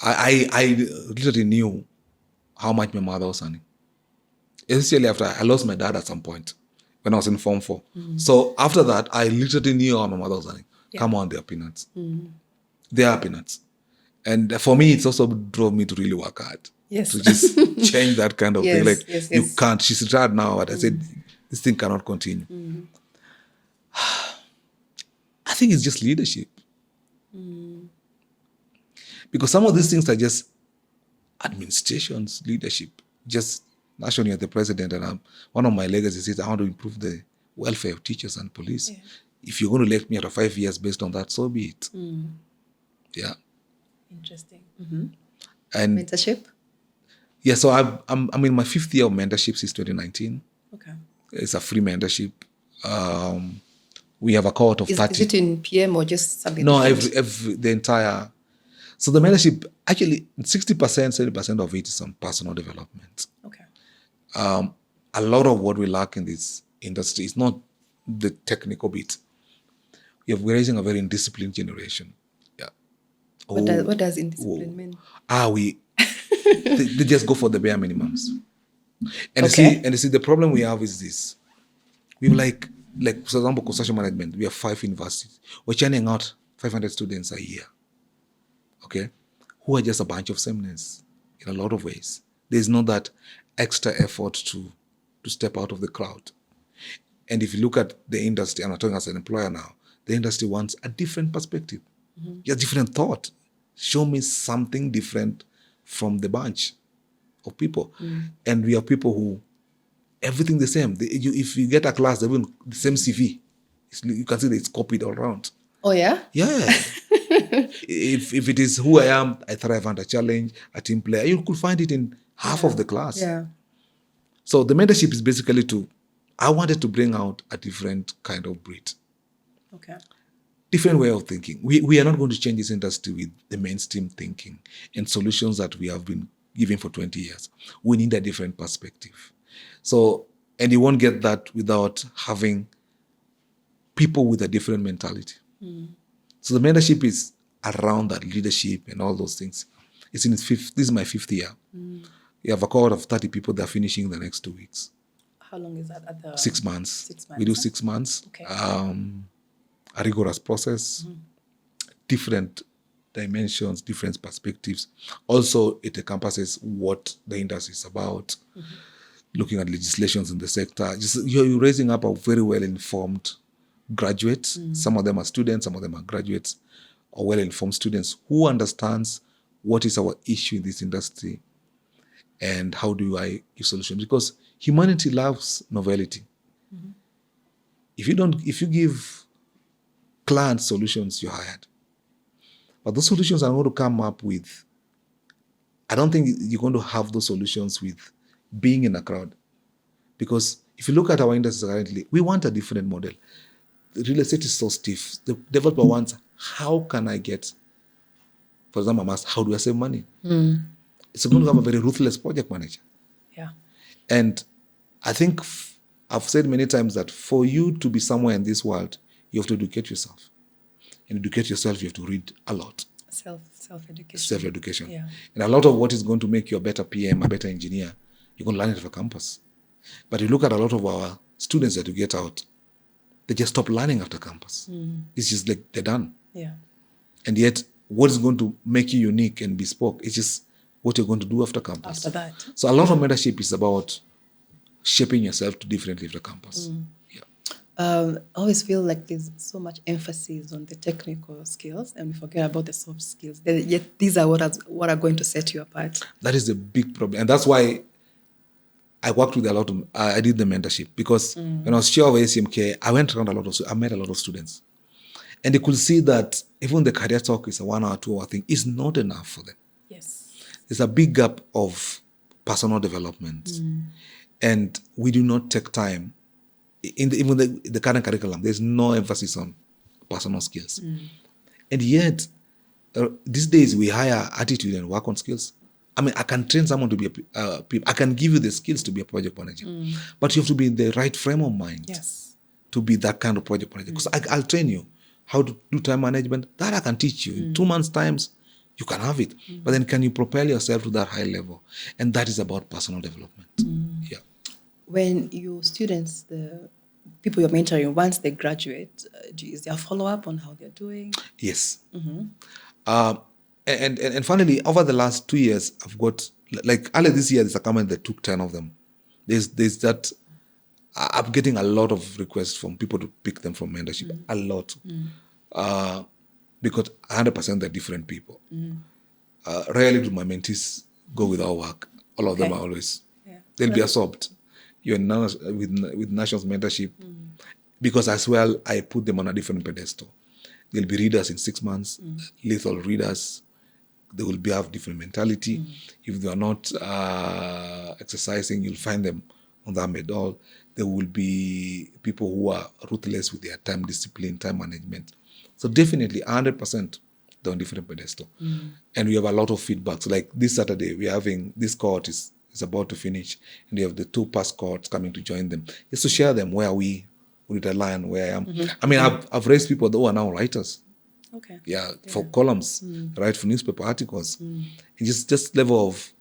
I literally knew how much my mother was earning. Especially after I lost my dad at some point when I was in Form 4. So after that, I literally knew how my mother was earning. Yeah. Come on, they are peanuts. They are peanuts. And for me, it's also drove me to really work hard. Yes. To just change that kind of thing. Like, you can't. She's retired now, but I said, this thing cannot continue. I think it's just leadership. Because some of these things are just administrations, leadership. Just NASHON, you're the president, and one of my legacies is I want to improve the welfare of teachers and police. Yeah. If you're going to elect me after 5 years based on that, so be it. Yeah. Interesting. And mentorship? Yeah, so I'm in my 5th year of mentorship since 2019. Okay. It's a free mentorship. We have a cohort of 30. Is it in PM or just something? No, the entire. So the mentorship, actually, 60%, 70% of it is on personal development. Okay. A lot of what we lack in this industry is not the technical bit. We're raising a very indisciplined generation. Yeah. What does indiscipline mean? They just go for the bare minimums. And you see, the problem we have is this. We have like for example, construction management, we have 5 universities. We're churning out 500 students a year. Okay? Who are just a bunch of sameness in a lot of ways. There's not that extra effort to step out of the crowd. And if you look at the industry, I'm not talking as an employer now, the industry wants a different perspective, a different thought. Show me something different from the bunch. of people. And we have people who, everything the same. If you get a class, they will the same CV. You can see that it's copied all around. Oh, yeah? Yeah. if it is who I am, I thrive under challenge, a team player, you could find it in half of the class. Yeah. So the mentorship is basically I wanted to bring out a different kind of breed. Okay. Different way of thinking. We are not going to change this industry with the mainstream thinking and solutions that we have been giving for 20 years. We need a different perspective. So, and you won't get that without having people with a different mentality. So the mentorship is around that leadership and all those things. It's in its fifth. This is my 5th year. We have a cohort of 30 people that are finishing in the next 2 weeks. How long is that? 6 months. 6 months. We do 6 months. Okay. A rigorous process, different dimensions, different perspectives. Also, it encompasses what the industry is about, looking at legislations in the sector. You're raising up a very well-informed graduates. Some of them are students, some of them are graduates, or well-informed students who understands what is our issue in this industry and how do I give solutions. Because humanity loves novelty. If you give client solutions, you're hired. But those solutions are going to come up with, I don't think you're going to have those solutions with being in a crowd. Because if you look at our industry currently, we want a different model. The real estate is so stiff. The developer wants, how can I get, for example, I'm asked, how do I save money? It's going to have a very ruthless project manager. Yeah. And I think I've said many times that for you to be somewhere in this world, you have to educate yourself. And educate yourself, you have to read a lot. Self-education. Self-education. Yeah. And a lot of what is going to make you a better PM, a better engineer, you're going to learn it at a campus. But you look at a lot of our students that you get out, they just stop learning after campus. It's just like they're done. Yeah. And yet, what is going to make you unique and bespoke is just what you're going to do after campus. After that. So a lot of mentorship is about shaping yourself to differently after campus. I always feel like there's so much emphasis on the technical skills and we forget about the soft skills. Yet these are what are going to set you apart. That is the big problem. And that's why I worked with a lot of, I did the mentorship because when I was chair of ACMK, I went around I met a lot of students. And they could see that even the career talk is a 1 hour, 2 hour thing. It's not enough for them. Yes. There's a big gap of personal development. And we do not take time. Even the current curriculum, there's no emphasis on personal skills. And yet, these days we hire attitude and work on skills. I mean, I can train someone to be I can give you the skills to be a project manager. But you have to be in the right frame of mind to be that kind of project manager. Because I'll train you how to do time management. That I can teach you. In 2 months' times, you can have it. But then can you propel yourself to that high level? And that is about personal development. Yeah. When your students, the people you're mentoring, once they graduate, is there a follow-up on how they're doing? Yes. And finally, over the last 2 years, I've got, like earlier this year, there's a comment that took 10 of them. There's that, I'm getting a lot of requests from people to pick them from mentorship. A lot. Because 100% they're different people. Rarely do my mentees go without work. All of them are always, they'll be absorbed. You're with NASHON's mentorship, because as well, I put them on a different pedestal. They'll be readers in 6 months, lethal readers. They will have different mentality. If they are not exercising, you'll find them on that medal. There will be people who are ruthless with their time discipline, time management. So definitely 100% they're on different pedestal. And we have a lot of feedbacks. Like this Saturday, we're having, this cohort is about to finish, and we have the 2 past cohorts coming to join them. Just to share them where we would align, where I am. I mean, I've raised people who are now writers. Okay. Yeah, for columns, write for newspaper articles. And just level of,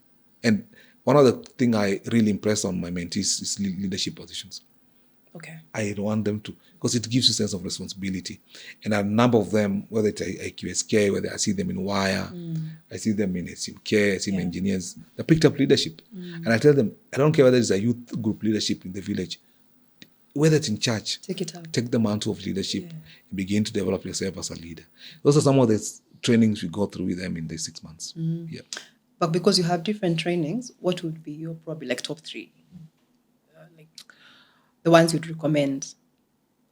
and one of the things I really impress on my mentees is leadership positions. Okay. I want them to, because it gives you a sense of responsibility. And a number of them, whether it's IQSK, whether I see them in Wire, I see them in SMK, I see them engineers, they picked up leadership. And I tell them, I don't care whether it's a youth group leadership in the village, whether it's in church, take it out. Take the mantle of leadership and begin to develop yourself as a leader. Those are some of the trainings we go through with them in the 6 months. Yeah. But because you have different trainings, what would be your probably like top 3? Like the ones you'd recommend?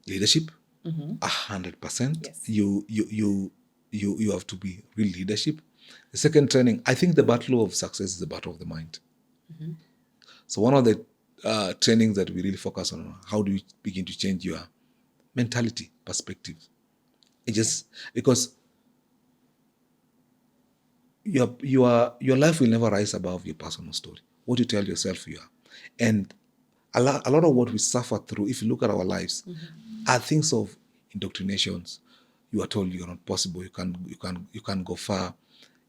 Leadership, 100%. Yes. You have to be real leadership. The second training, I think the battle of success is the battle of the mind. So one of the trainings that we really focus on, how do you begin to change your mentality, perspective? It just because your life will never rise above your personal story. What you tell yourself you are, and a lot of what we suffer through, if you look at our lives, are things of indoctrinations. You are told you're not possible. You can't go far.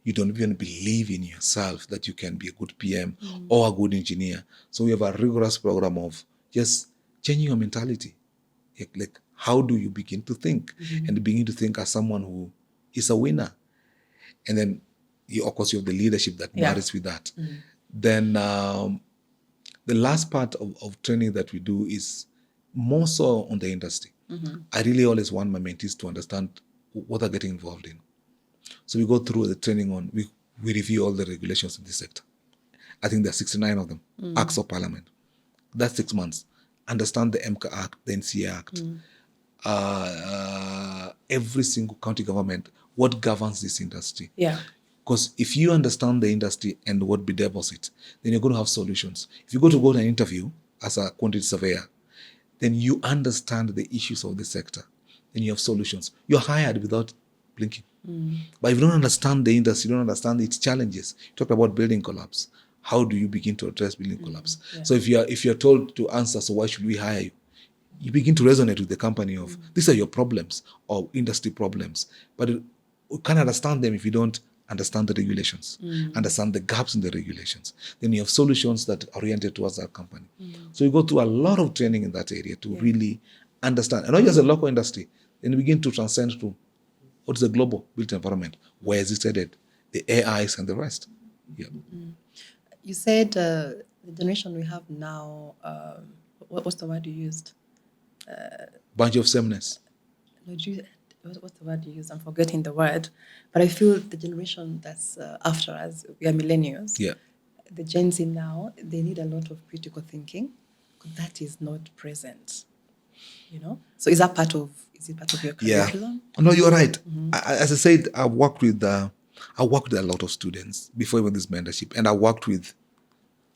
You don't even believe in yourself that you can be a good PM or a good engineer. So we have a rigorous program of just changing your mentality. Like how do you begin to think and begin to think as someone who is a winner? And then, of course, you have the leadership that marries with that. Then the last part of training that we do is more so on the industry. I really always want my mentees to understand what they're getting involved in. So we go through the training on, we review all the regulations in this sector. I think there are 69 of them, acts of parliament. That's 6 months. Understand the MCA Act, the NCA Act, every single county government, what governs this industry. Yeah. Because if you understand the industry and what bedevils it, then you're going to have solutions. If you go to an interview as a quantity surveyor, then you understand the issues of the sector, then you have solutions. You're hired without blinking. But if you don't understand the industry, you don't understand its challenges. You talked about building collapse. How do you begin to address building collapse? Yeah. So if you're told to answer, so why should we hire you? You begin to resonate with the company of these are your problems or industry problems. But you can't understand them if you don't understand the regulations, understand the gaps in the regulations. Then you have solutions that are oriented towards that company. So you go through a lot of training in that area to really understand, and not just the local industry, then you begin to transcend to what is the global built environment, where is it headed, the AIs and the rest. Yeah. You said the generation we have now, what's the word you used? Bunch of sameness. What's the word you use? I'm forgetting the word. But I feel the generation that's after us, we are millennials. Yeah. The Gen Z now, they need a lot of critical thinking. That is not present. So is it part of your curriculum? Yeah. No, you're right. As I said, I worked with a lot of students before even this mentorship, and I worked with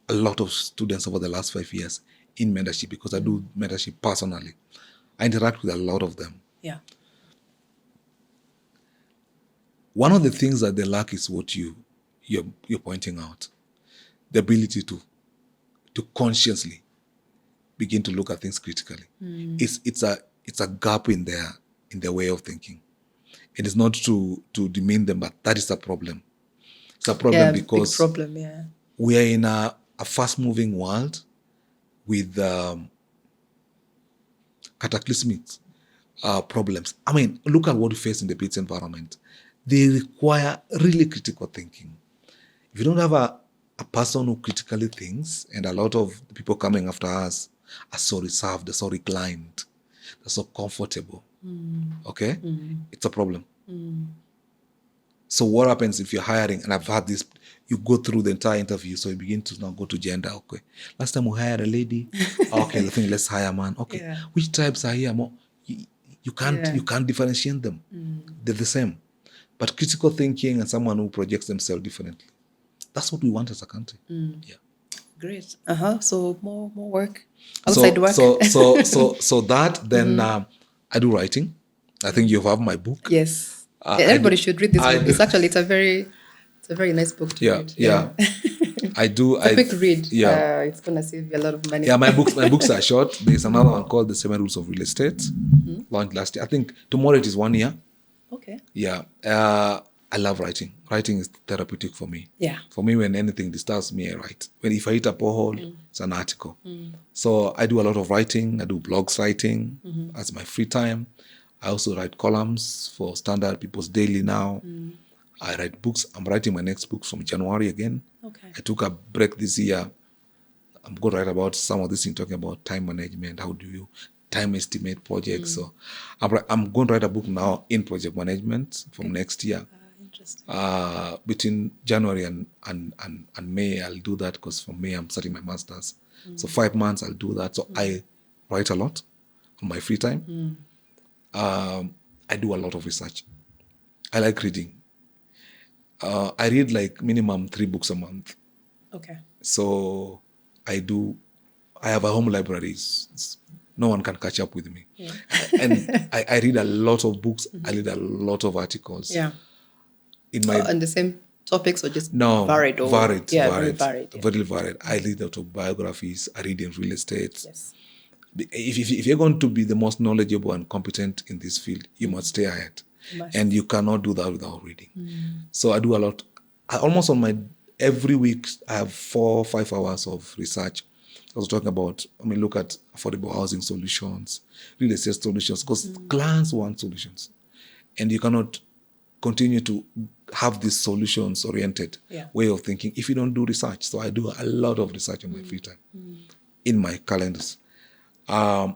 a lot of students over the last 5 years in mentorship because I do mentorship personally. I interact with a lot of them. Yeah. One of the things that they lack is what you're pointing out, the ability to consciously begin to look at things critically. It's a gap in their way of thinking. It is not to demean them, but that is a problem. It's a problem because big problem, yeah. We are in a fast-moving world with cataclysmic problems. I mean, look at what we face in the business environment. They require really critical thinking. If you don't have a person who critically thinks, and a lot of the people coming after us are so reserved, they're so reclined, they're so comfortable. Okay? It's a problem. So what happens if you're hiring, and I've had this, you go through the entire interview, so you begin to now go to gender. Okay, last time we hired a lady. Okay, I think let's hire a man. Okay, yeah. Which tribes are here more? You can't differentiate them. They're the same. But critical thinking and someone who projects themselves differently, that's what we want as a country. Yeah. Great. So more work, outside work. So that then I do writing. I think you have my book. Yes. Everybody should read this book. It's a very nice book to read. Yeah. I do. It's a quick read. Yeah. It's gonna save you a lot of money. Yeah, my books are short. There's another one called The 7 Rules of Real Estate, launched last year. I think tomorrow it is 1 year. Okay. Yeah. I love writing. Writing is therapeutic for me. Yeah. For me, when anything disturbs me, I write. If I hit a pothole, it's an article. So I do a lot of writing. I do blogs writing as my free time. I also write columns for Standard People's Daily now. I write books. I'm writing my next book from January again. Okay. I took a break this year. I'm going to write about some of this thing, talking about time management. How do you time estimate projects? So I'm going to write a book now in project management from next year. Interesting. Between January and May, I'll do that because from May I'm starting my master's. So 5 months I'll do that. So I write a lot on my free time. I do a lot of research. I like reading. I read like minimum 3 books a month. Okay. So I have a home library. No one can catch up with me. Yeah. And I read a lot of books. I read a lot of articles. Yeah. In my On the same topics or just No, varied? Or, varied. Yeah, very varied. Yeah. Very varied. I read autobiographies. I read in real estate. Yes. If you're going to be the most knowledgeable and competent in this field, you must stay ahead. You must. And you cannot do that without reading. So I do a lot. Almost every week, I have 4 or 5 hours of research. I was talking about, look at affordable housing solutions, real estate solutions, because clients want solutions. And you cannot continue to have this solutions-oriented way of thinking if you don't do research. So I do a lot of research in my free time, in my calendars. I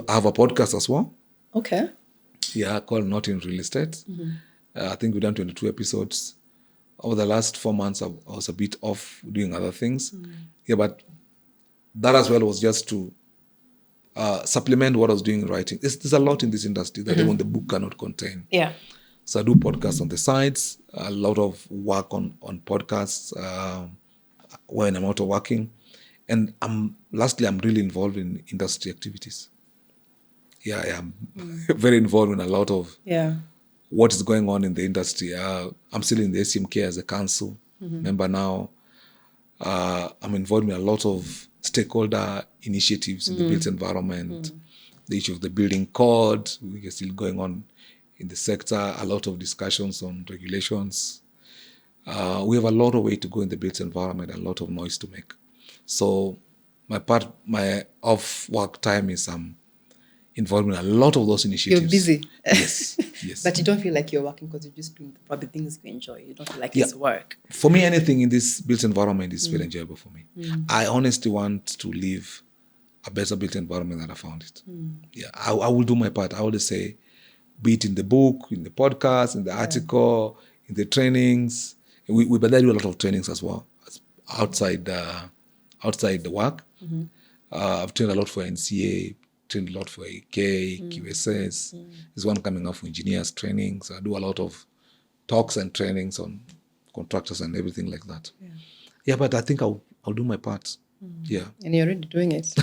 have a podcast as well. Okay. Yeah, called Not in Real Estate. I think we've done 22 episodes. Over the last 4 months, I was a bit off doing other things. Yeah, but that as well was just to supplement what I was doing in writing. There's a lot in this industry that even the book cannot contain. Yeah. So I do podcasts on the sides, a lot of work on podcasts when I'm out of working. And lastly, I'm really involved in industry activities. Yeah, I am very involved in a lot of what is going on in the industry. I'm still in the SMK as a council member now. I'm involved in a lot of stakeholder initiatives in the built environment, the issue of the building code, which is still going on in the sector, a lot of discussions on regulations. We have a lot of way to go in the built environment, a lot of noise to make. So my off-work time is involved in a lot of those initiatives. You're busy. Yes. But you don't feel like you're working because you're just doing probably things you enjoy. You don't feel like it's work. For me, anything in this built environment is very enjoyable for me. I honestly want to live a better built environment than I found it. Yeah, I will do my part. I always say, be it in the book, in the podcast, in the article, in the trainings. We do a lot of trainings as well, outside the work. I've trained a lot for NCA, trained a lot for AK, QSS. There's one coming up for engineers training. So I do a lot of talks and trainings on contractors and everything like that. Yeah, but I think I'll do my part. Yeah. And you're already doing it,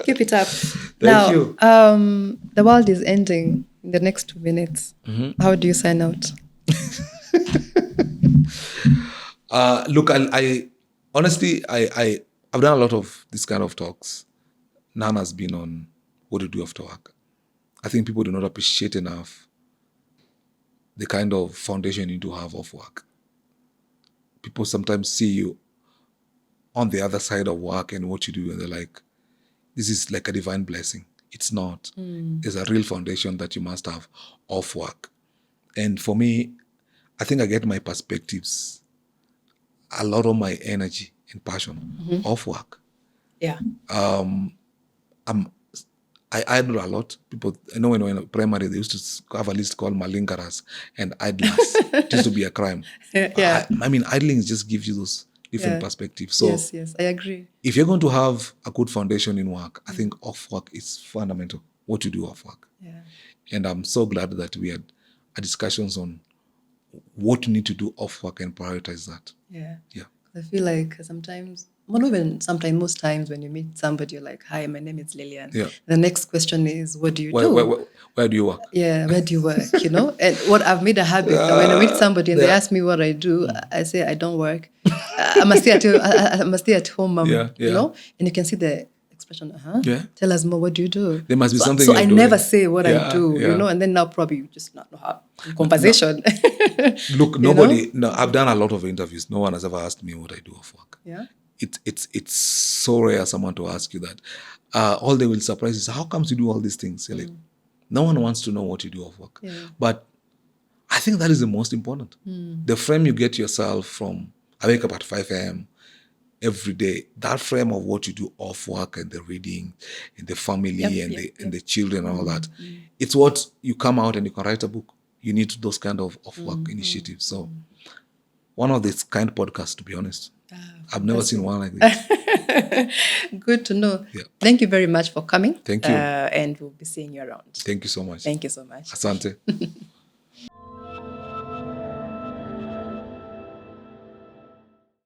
Keep it up. Thank you. The world is ending in the next 2 minutes. How do you sign out? Look, I honestly, I've done a lot of this kind of talks. None has been on what to do after work. I think people do not appreciate enough the kind of foundation you need to have off work. People sometimes see you on the other side of work and what you do, and they're like, this is like a divine blessing. It's not. There's a real foundation that you must have off work. And for me, I think I get my perspectives, a lot of my energy and passion off work. Yeah. I idle a lot. People, I know when we were in primary, they used to have a list called malingeras and idlers. It used to be a crime. Yeah. I mean, idling just gives you those different perspectives. So yes, I agree. if you're going to have a good foundation in work, I think off work is fundamental, what you do off work. Yeah. And I'm so glad that we had discussions on what you need to do off work and prioritize that. Yeah. Yeah. I feel like most times when you meet somebody, you're like, hi, my name is Lillian. Yeah. The next question is, what do you do? Where do you work? Yeah, where do you work, And what I've made a habit, when I meet somebody and they ask me what I do, I say, I don't work. I must stay at home, And you can see the expression, tell us more, what do you do? There must be something So you're I doing. never say what I do, Yeah. And then now probably you just not know how conversation. Look, nobody, I've done a lot of interviews. No one has ever asked me what I do off work. Yeah. It's so rare someone to ask you that. All they will surprise is, how comes you do all these things? You're like, no one wants to know what you do off work. Yeah. But I think that is the most important. The frame you get yourself from, I wake up at 5 a.m. every day, that frame of what you do off work and the reading and the family and the children and all that, it's what you come out and you can write a book. you need those kind of work initiatives. So one of these kind podcasts, to be honest. I've never seen one like this. Good to know. Yeah. Thank you very much for coming. Thank you. And we'll be seeing you around. Thank you so much. Thank you so much. Asante.